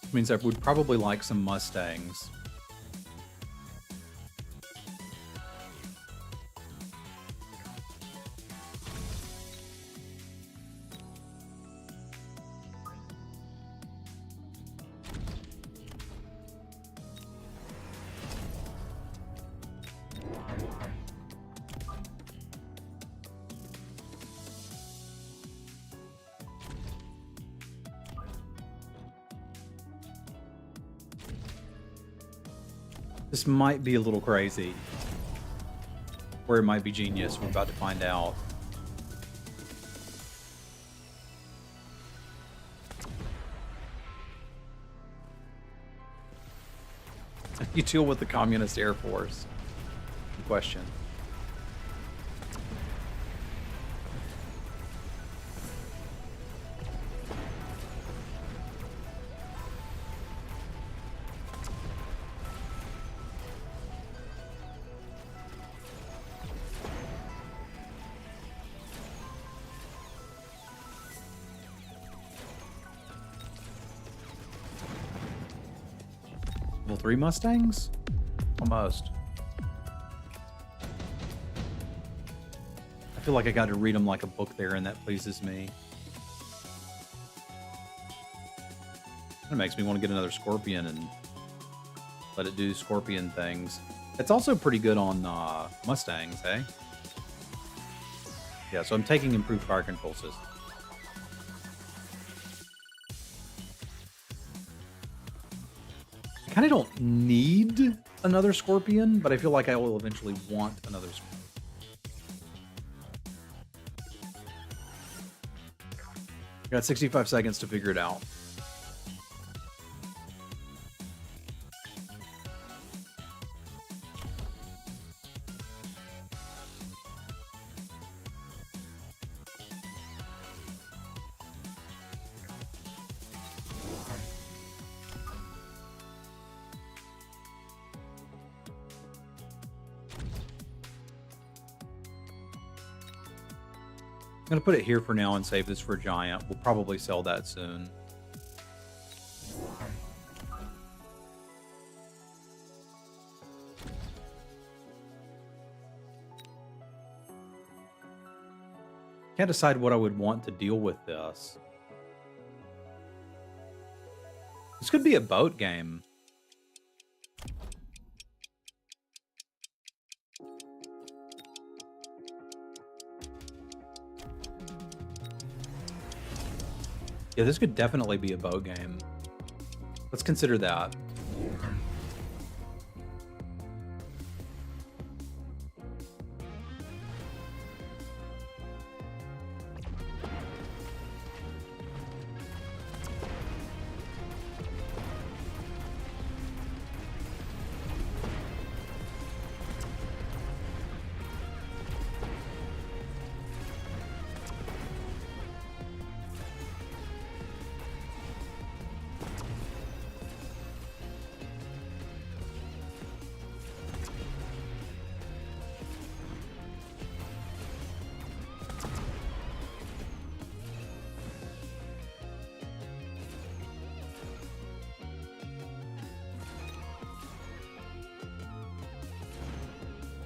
Which means I would probably like some Mustangs. This might be a little crazy. Or it might be genius. We're about to find out. You deal with the Communist Air Force. Good question. Level 3 Mustangs? Almost. I feel like I got to read them like a book there, and that pleases me. It makes me want to get another Scorpion and let it do Scorpion things. It's also pretty good on Mustangs, hey? Yeah, so I'm taking improved fire control system. I kind of don't need another Scorpion, but I feel like I will eventually want another Scorpion. Got 65 seconds to figure it out. I'm going to put it here for now and save this for Giant. We'll probably sell that soon. Can't decide what I would want to deal with this. This could be a boat game. Yeah, this could definitely be a boat game. Let's consider that.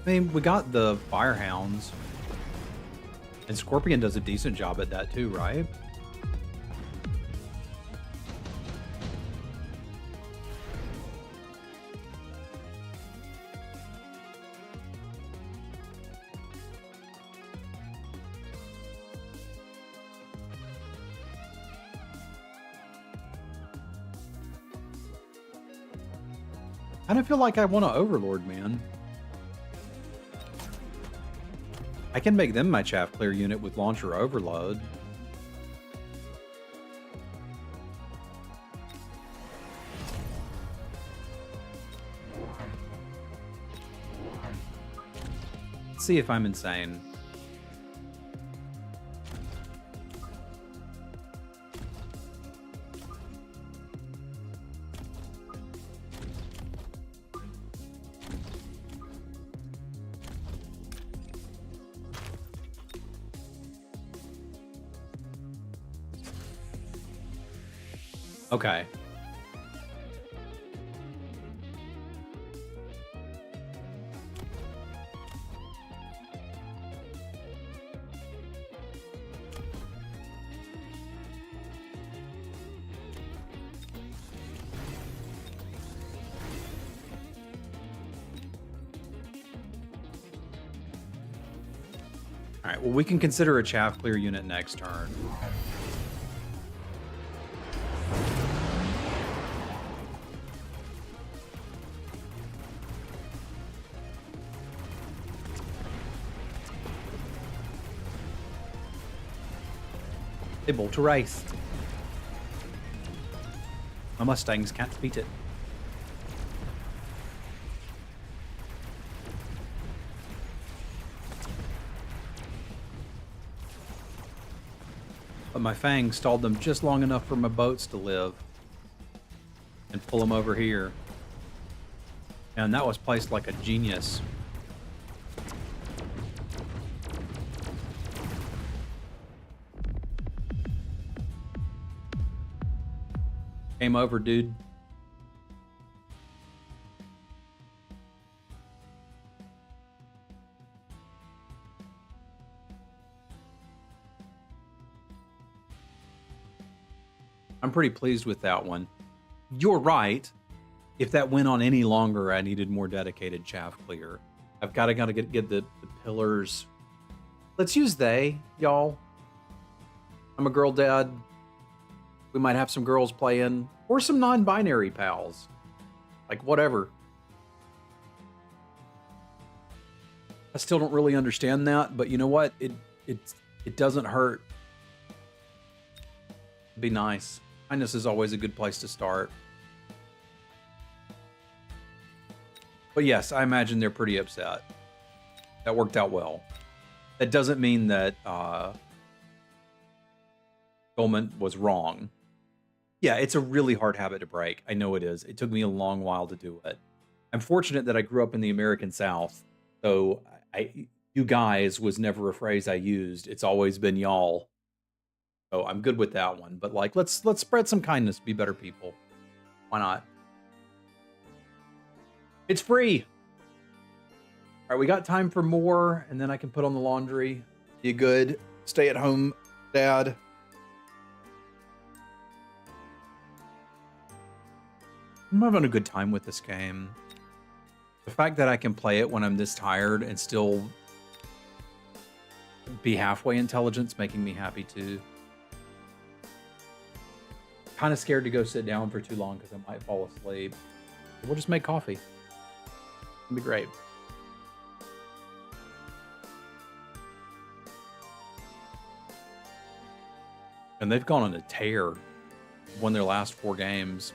I mean, we got the Firehounds. And Scorpion does a decent job at that too, right? I kind of feel like I want to Overlord, man. I can make them my chaff clear unit with launcher overload. Let's see if I'm insane. Okay. All right, well, we can consider a chaff clear unit next turn. Able to race. My Mustangs can't beat it. But my fangs stalled them just long enough for my boats to live. And pull them over here. And that was placed like a genius. Game over, dude. I'm pretty pleased with that one. You're right. If that went on any longer, I needed more dedicated chaff clear. I've gotta get the pillars. Let's use they, y'all. I'm a girl dad. We might have some girls playing, or some non-binary pals. Like, whatever. I still don't really understand that, but you know what? It doesn't hurt. It'd be nice. Kindness is always a good place to start. But yes, I imagine they're pretty upset. That worked out well. That doesn't mean that Goldman was wrong. Yeah, it's a really hard habit to break. I know it is. It took me a long while to do it. I'm fortunate that I grew up in the American South, so you guys was never a phrase I used. It's always been y'all. So I'm good with that one. But like, let's spread some kindness, be better people. Why not? It's free. All right, we got time for more, and then I can put on the laundry. You good? Stay at home, Dad. I'm having a good time with this game. The fact that I can play it when I'm this tired and still be halfway intelligent is making me happy too. Kind of scared to go sit down for too long because I might fall asleep. We'll just make coffee. It'll be great. And they've gone on a tear. Won their last 4 games.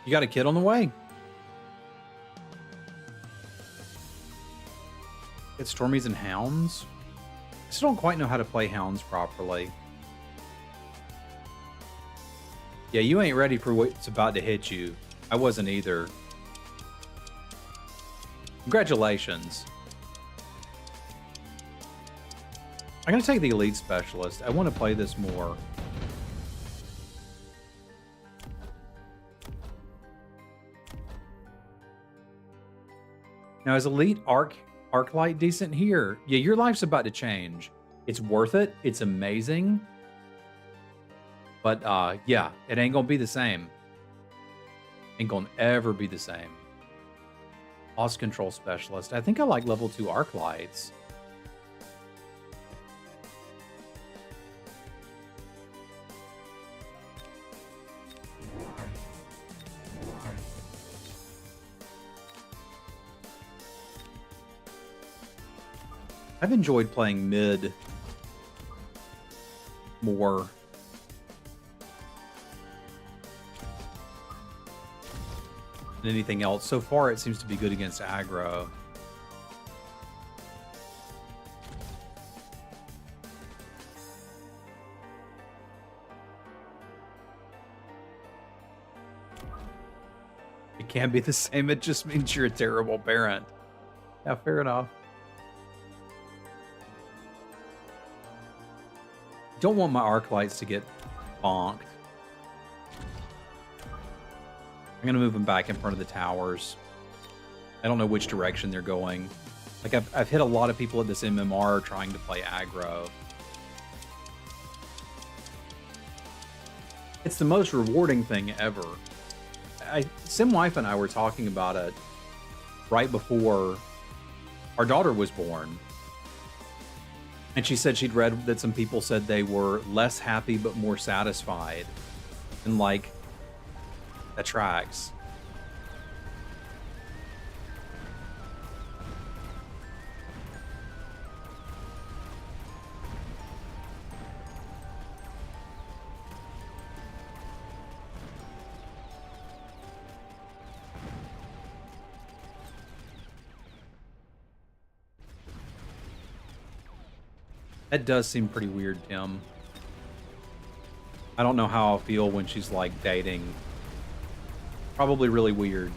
You got a kid on the way. It's Stormies and Hounds. I still don't quite know how to play Hounds properly. Yeah, you ain't ready for what's about to hit you. I wasn't either. Congratulations. I'm gonna take the Elite Specialist. I want to play this more. Now, is Elite Arclight decent here? Yeah, your life's about to change. It's worth it. It's amazing. But, yeah, it ain't gonna be the same. Ain't gonna ever be the same. Boss Control Specialist. I think I like level 2 Arclights. I've enjoyed playing mid more. Than anything else. So far, it seems to be good against aggro. It can't be the same. It just means you're a terrible parent. Yeah, fair enough. Don't want my arc lights to get bonked. I'm gonna move them back in front of the towers. I don't know which direction they're going. Like I've hit a lot of people at this MMR trying to play aggro. It's the most rewarding thing ever. Sim Wife and I were talking about it right before our daughter was born. And she said she'd read that some people said they were less happy but more satisfied. And like, that tracks. That does seem pretty weird, Tim. I don't know how I'll feel when she's like dating. Probably really weird.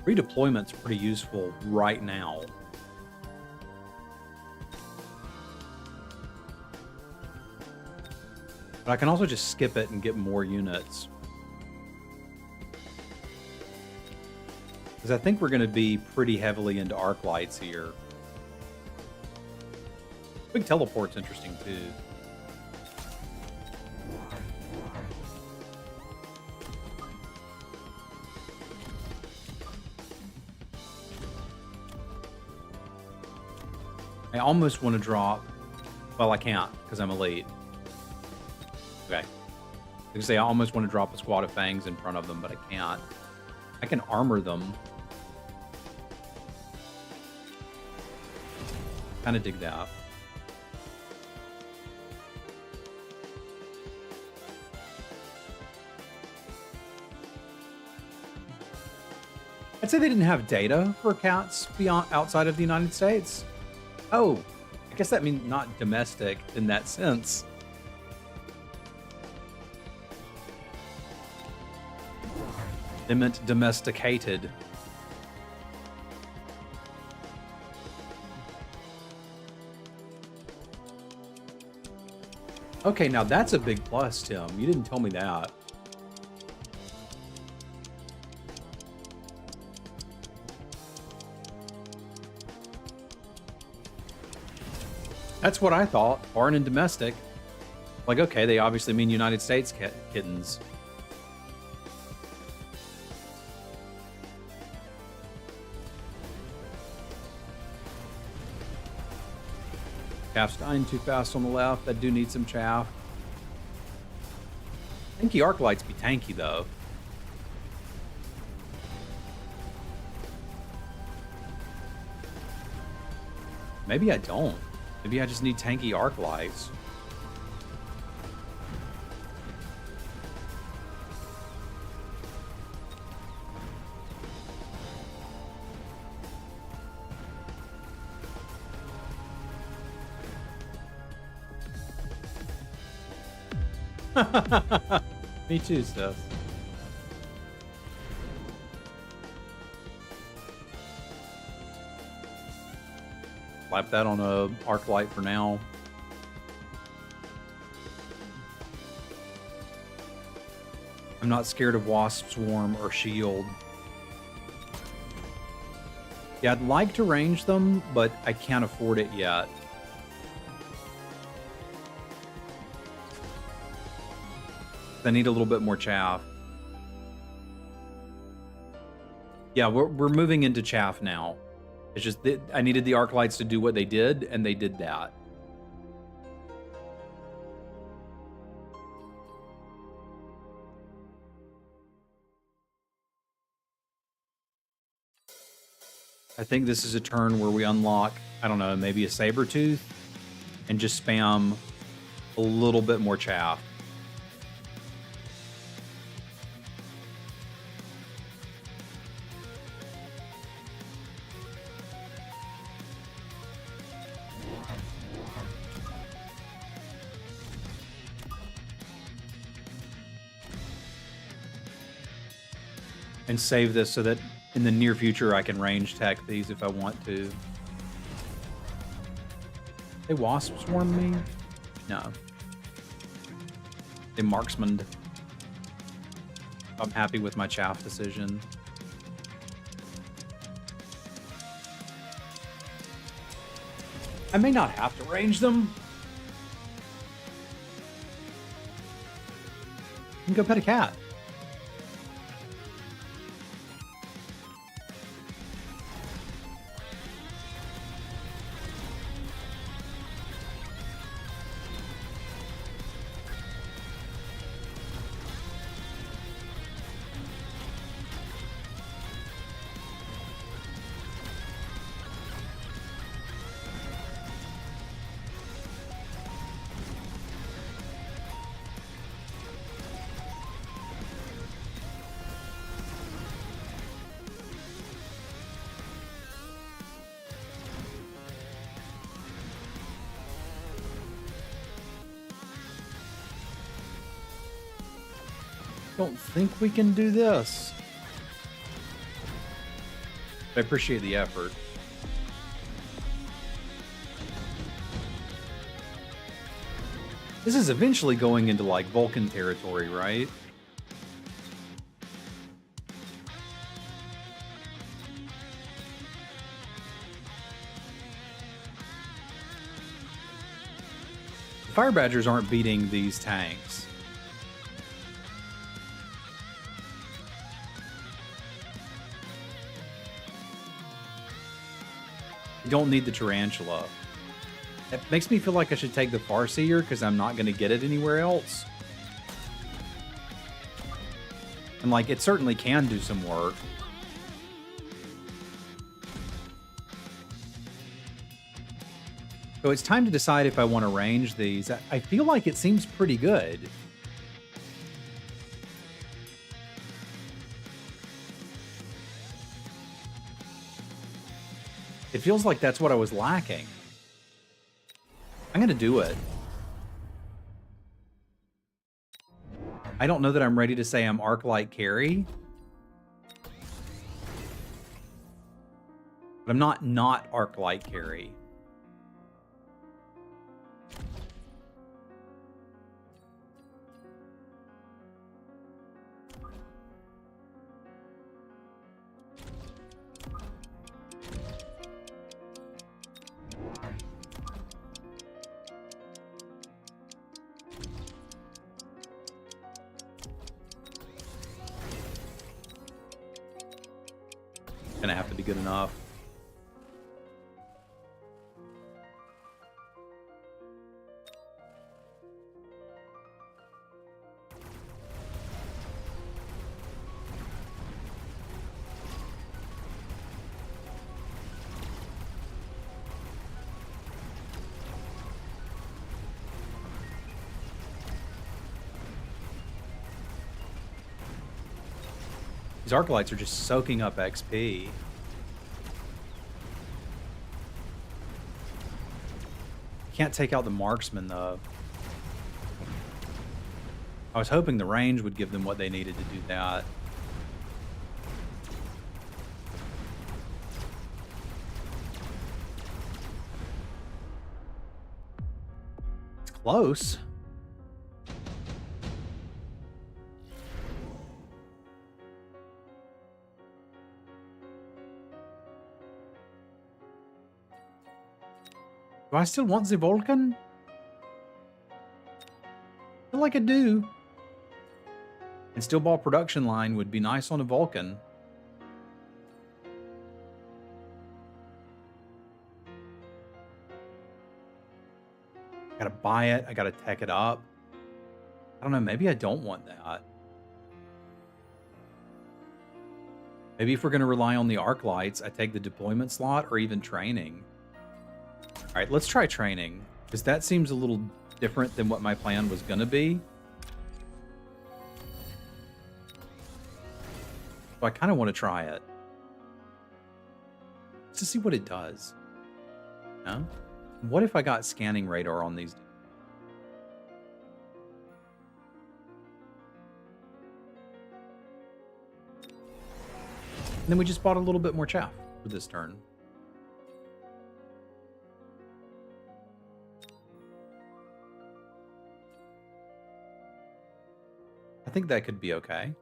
Redeployment's pretty useful right now. But I can also just skip it and get more units. Because I think we're going to be pretty heavily into arc lights here. Big teleport's interesting too. I almost want to drop... Well, I can't, because I'm elite. Okay. Like I say, I almost want to drop a squad of fangs in front of them, but I can't. I can armor them. Kind of dig that. I'd say they didn't have data for cats beyond outside of the United States. Oh, I guess that means not domestic in that sense. They meant domesticated. Okay, now that's a big plus, Tim. You didn't tell me that. That's what I thought. Foreign and domestic. Like, okay, they obviously mean United States kittens. Chaff's dying too fast on the left. That do need some chaff. Tanky arc lights be tanky, though. Maybe I don't. Maybe I just need tanky arc lights. Me too, Steph. Slap that on a arc light for now. I'm not scared of Wasp Swarm or Shield. Yeah, I'd like to range them, but I can't afford it yet. I need a little bit more chaff. Yeah, we're moving into chaff now. It's just that I needed the arc lights to do what they did, and they did that. I think this is a turn where we unlock, I don't know, maybe a saber tooth and just spam a little bit more chaff. And save this so that in the near future I can range tech these if I want to. They wasp swarm me? No. They marksman. I'm happy with my chaff decision. I may not have to range them. can go pet a cat. Don't think we can do this. I appreciate the effort. This is eventually going into like Vulcan territory, right? Fire Badgers aren't beating these tanks. You don't need the Tarantula. It makes me feel like I should take the Farseer because I'm not going to get it anywhere else. And like, it certainly can do some work. So it's time to decide if I want to range these. I feel like it seems pretty good. It feels like that's what I was lacking. I'm going to do it. I don't know that I'm ready to say I'm Arc-Light carry. But I'm not Arc-Light carry. Gonna have to be good enough. These Arc-Lights are just soaking up XP. Can't take out the marksman, though. I was hoping the range would give them what they needed to do that. It's close. Do I still want the Vulcan? I feel like I do. And steel ball production line would be nice on a Vulcan. I gotta buy it. I gotta tech it up. I don't know. Maybe I don't want that. Maybe if we're gonna rely on the arc lights, I take the deployment slot or even training. All right, let's try training, because that seems a little different than what my plan was going to be. So I kind of want to try it. Just to see what it does. No? What if I got scanning radar on these? And then we just bought a little bit more chaff for this turn. I think that could be okay.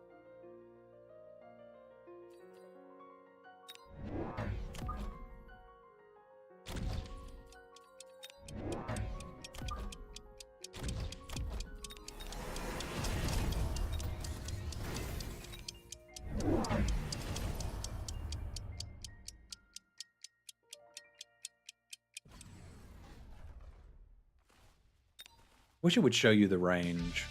Wish it would show you the range.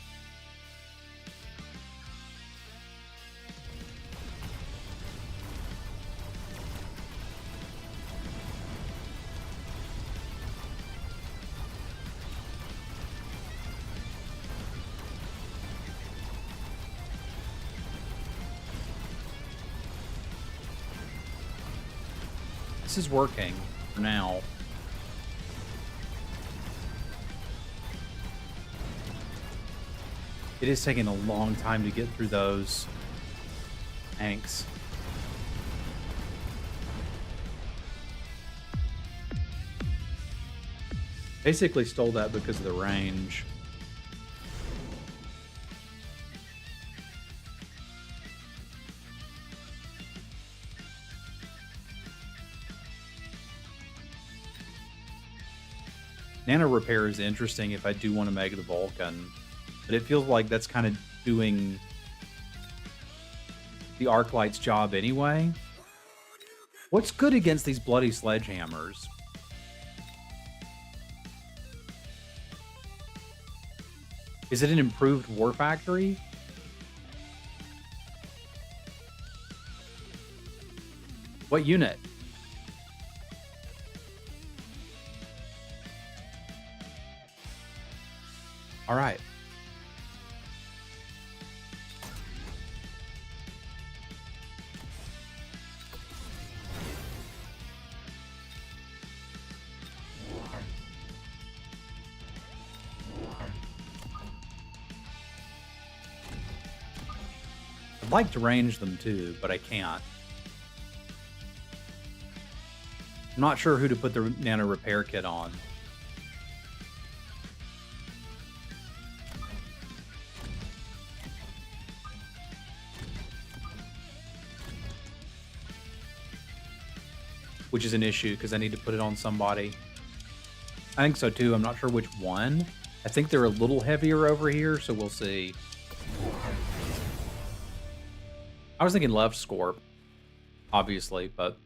This is working for now. It is taking a long time to get through those tanks. Basically stole that because of the range. Nano repair is interesting if I do want to make the Vulcan, but it feels like that's kind of doing the Arclight's job anyway. What's good against these bloody sledgehammers? Is it an improved War Factory? What unit? All right. I'd like to range them too, but I can't. I'm not sure who to put the nano repair kit on. Which is an issue because I need to put it on somebody. I think so too. I'm not sure which one. I think they're a little heavier over here, so we'll see. I was thinking left Scorp, obviously, but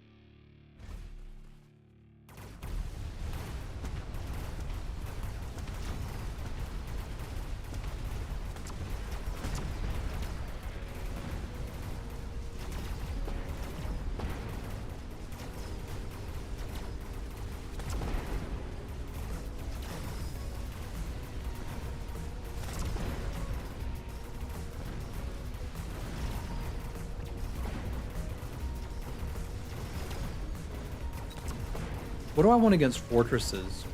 what do I want against fortresses?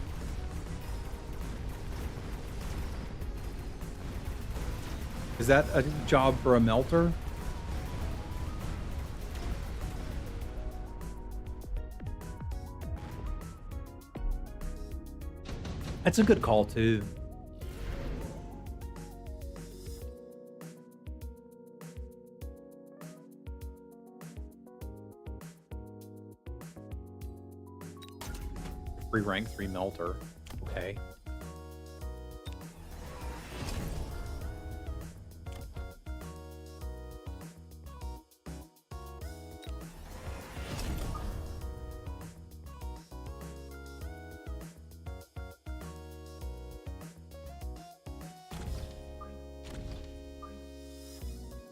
Is that a job for a melter? That's a good call too. Free rank 3 melter. Okay.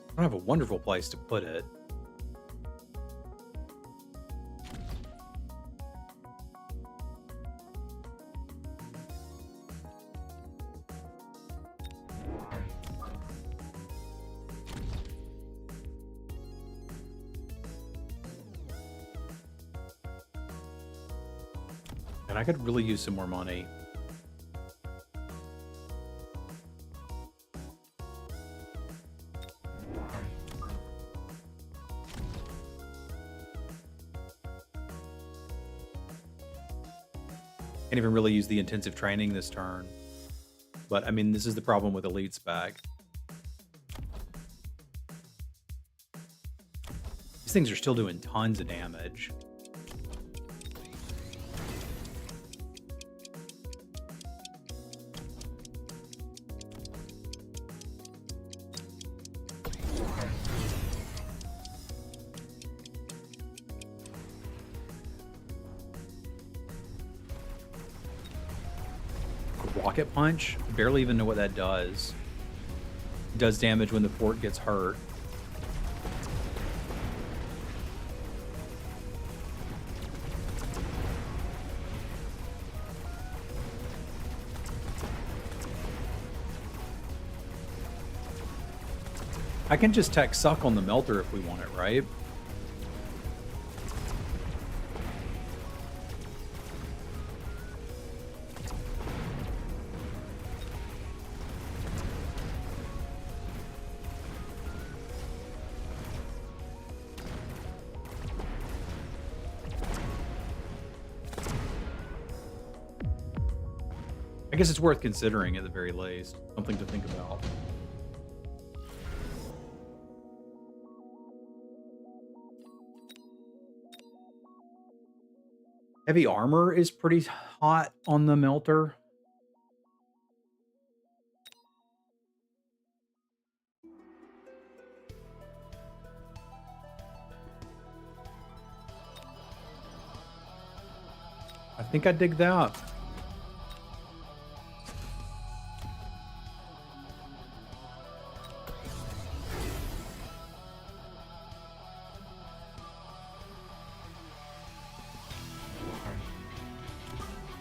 I don't have a wonderful place to put it. And I could really use some more money. Can't even really use the intensive training this turn. But, I mean, this is the problem with Elite Spec. These things are still doing tons of damage. Rocket Punch. Barely even know what that does. It does damage when the fort gets hurt. I can just tech suck on the melter if we want it, right? I guess it's worth considering at the very least. Something to think about. Heavy armor is pretty hot on the melter. I think I dig that.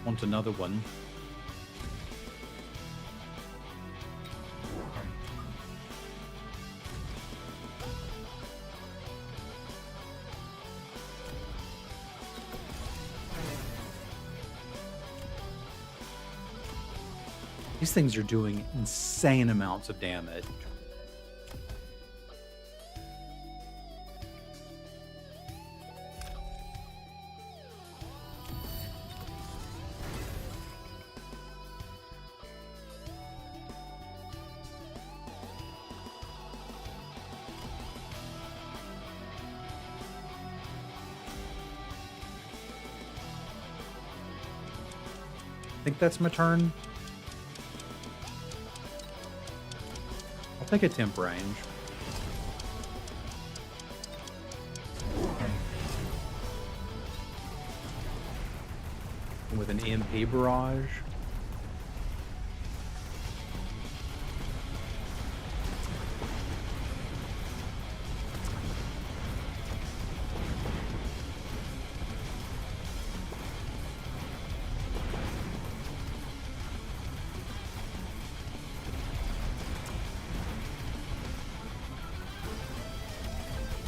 Want another one. These things are doing insane amounts of damage. I think that's my turn. I'll take a temp range. With an EMP barrage.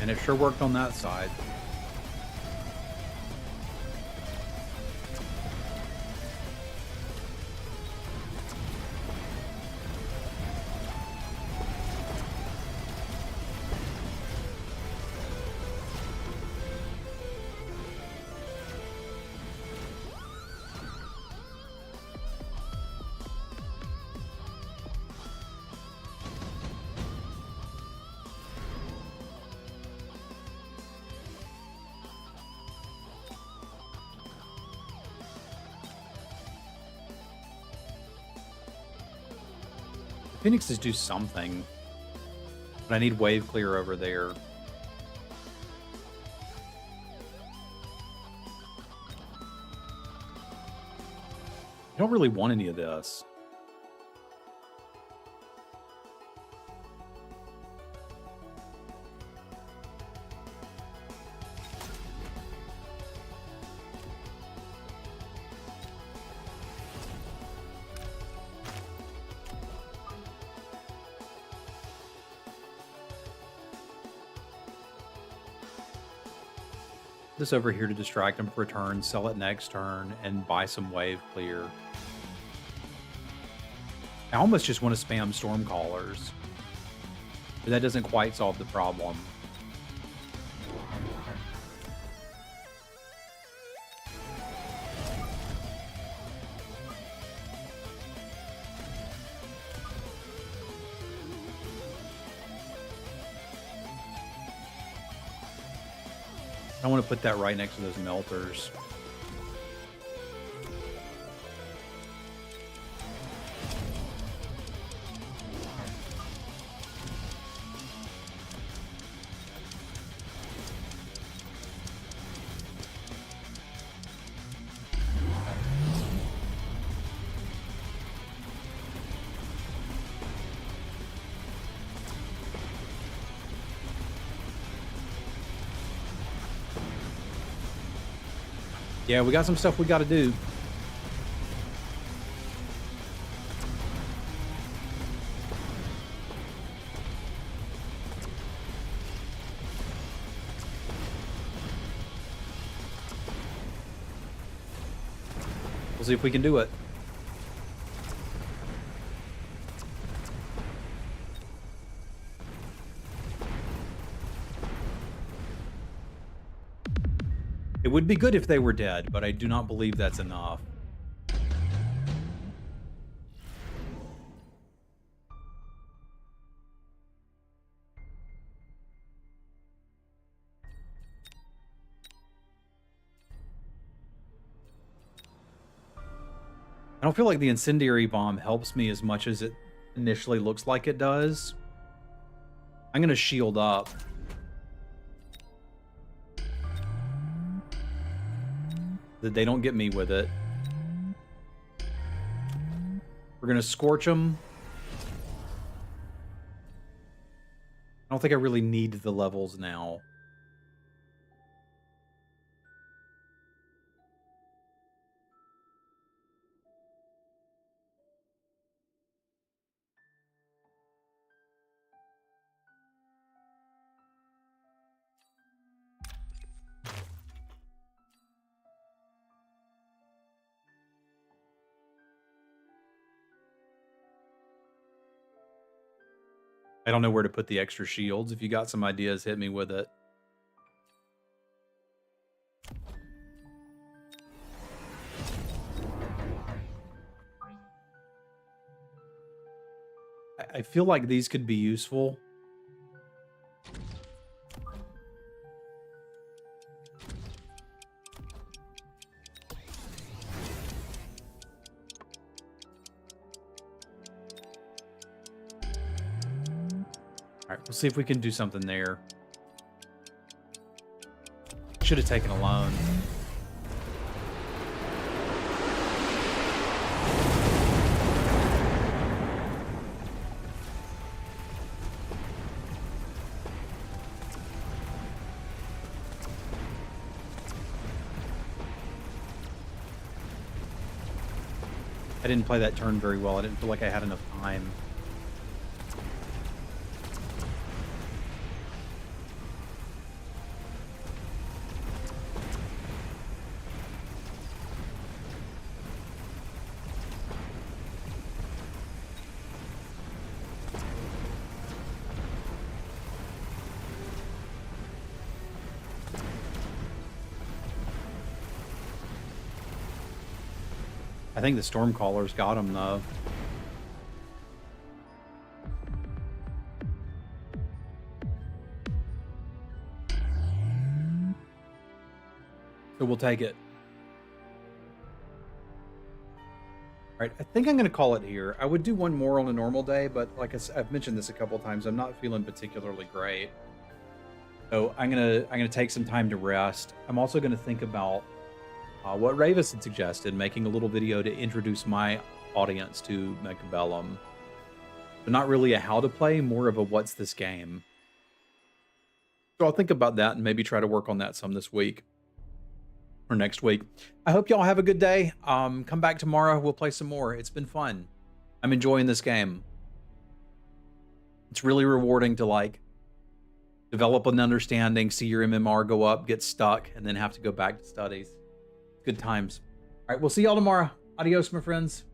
And it sure worked on that side. Phoenixes do something, but I need wave clear over there. I don't really want any of this. This over here to distract him for a turn, sell it next turn, and buy some wave clear. I almost just want to spam Stormcallers, but that doesn't quite solve the problem. I want to put that right next to those melters. Yeah, we got some stuff we got to do. We'll see if we can do it. It would be good if they were dead, but I do not believe that's enough. I don't feel like the incendiary bomb helps me as much as it initially looks like it does. I'm going to shield up. That they don't get me with it. We're going to scorch them. I don't think I really need the levels now. I don't know where to put the extra shields. If you got some ideas, hit me with it. I feel like these could be useful. All right, we'll see if we can do something there. Should have taken a loan. I didn't play that turn very well. I didn't feel like I had enough time. I think the Stormcaller's got him, though. So we'll take it. All right, I think I'm going to call it here. I would do one more on a normal day, but like I've mentioned this a couple times, I'm not feeling particularly great. So I'm gonna take some time to rest. I'm also going to think about what Ravis had suggested, making a little video to introduce my audience to Mechabellum. So not really a how to play, more of a what's this game. So I'll think about that and maybe try to work on that some this week or next week. I hope y'all have a good day. Come back tomorrow. We'll play some more. It's been fun. I'm enjoying this game. It's really rewarding to like develop an understanding, see your MMR go up, get stuck, and then have to go back to studies. Good times. All right, we'll see y'all tomorrow. Adios, my friends.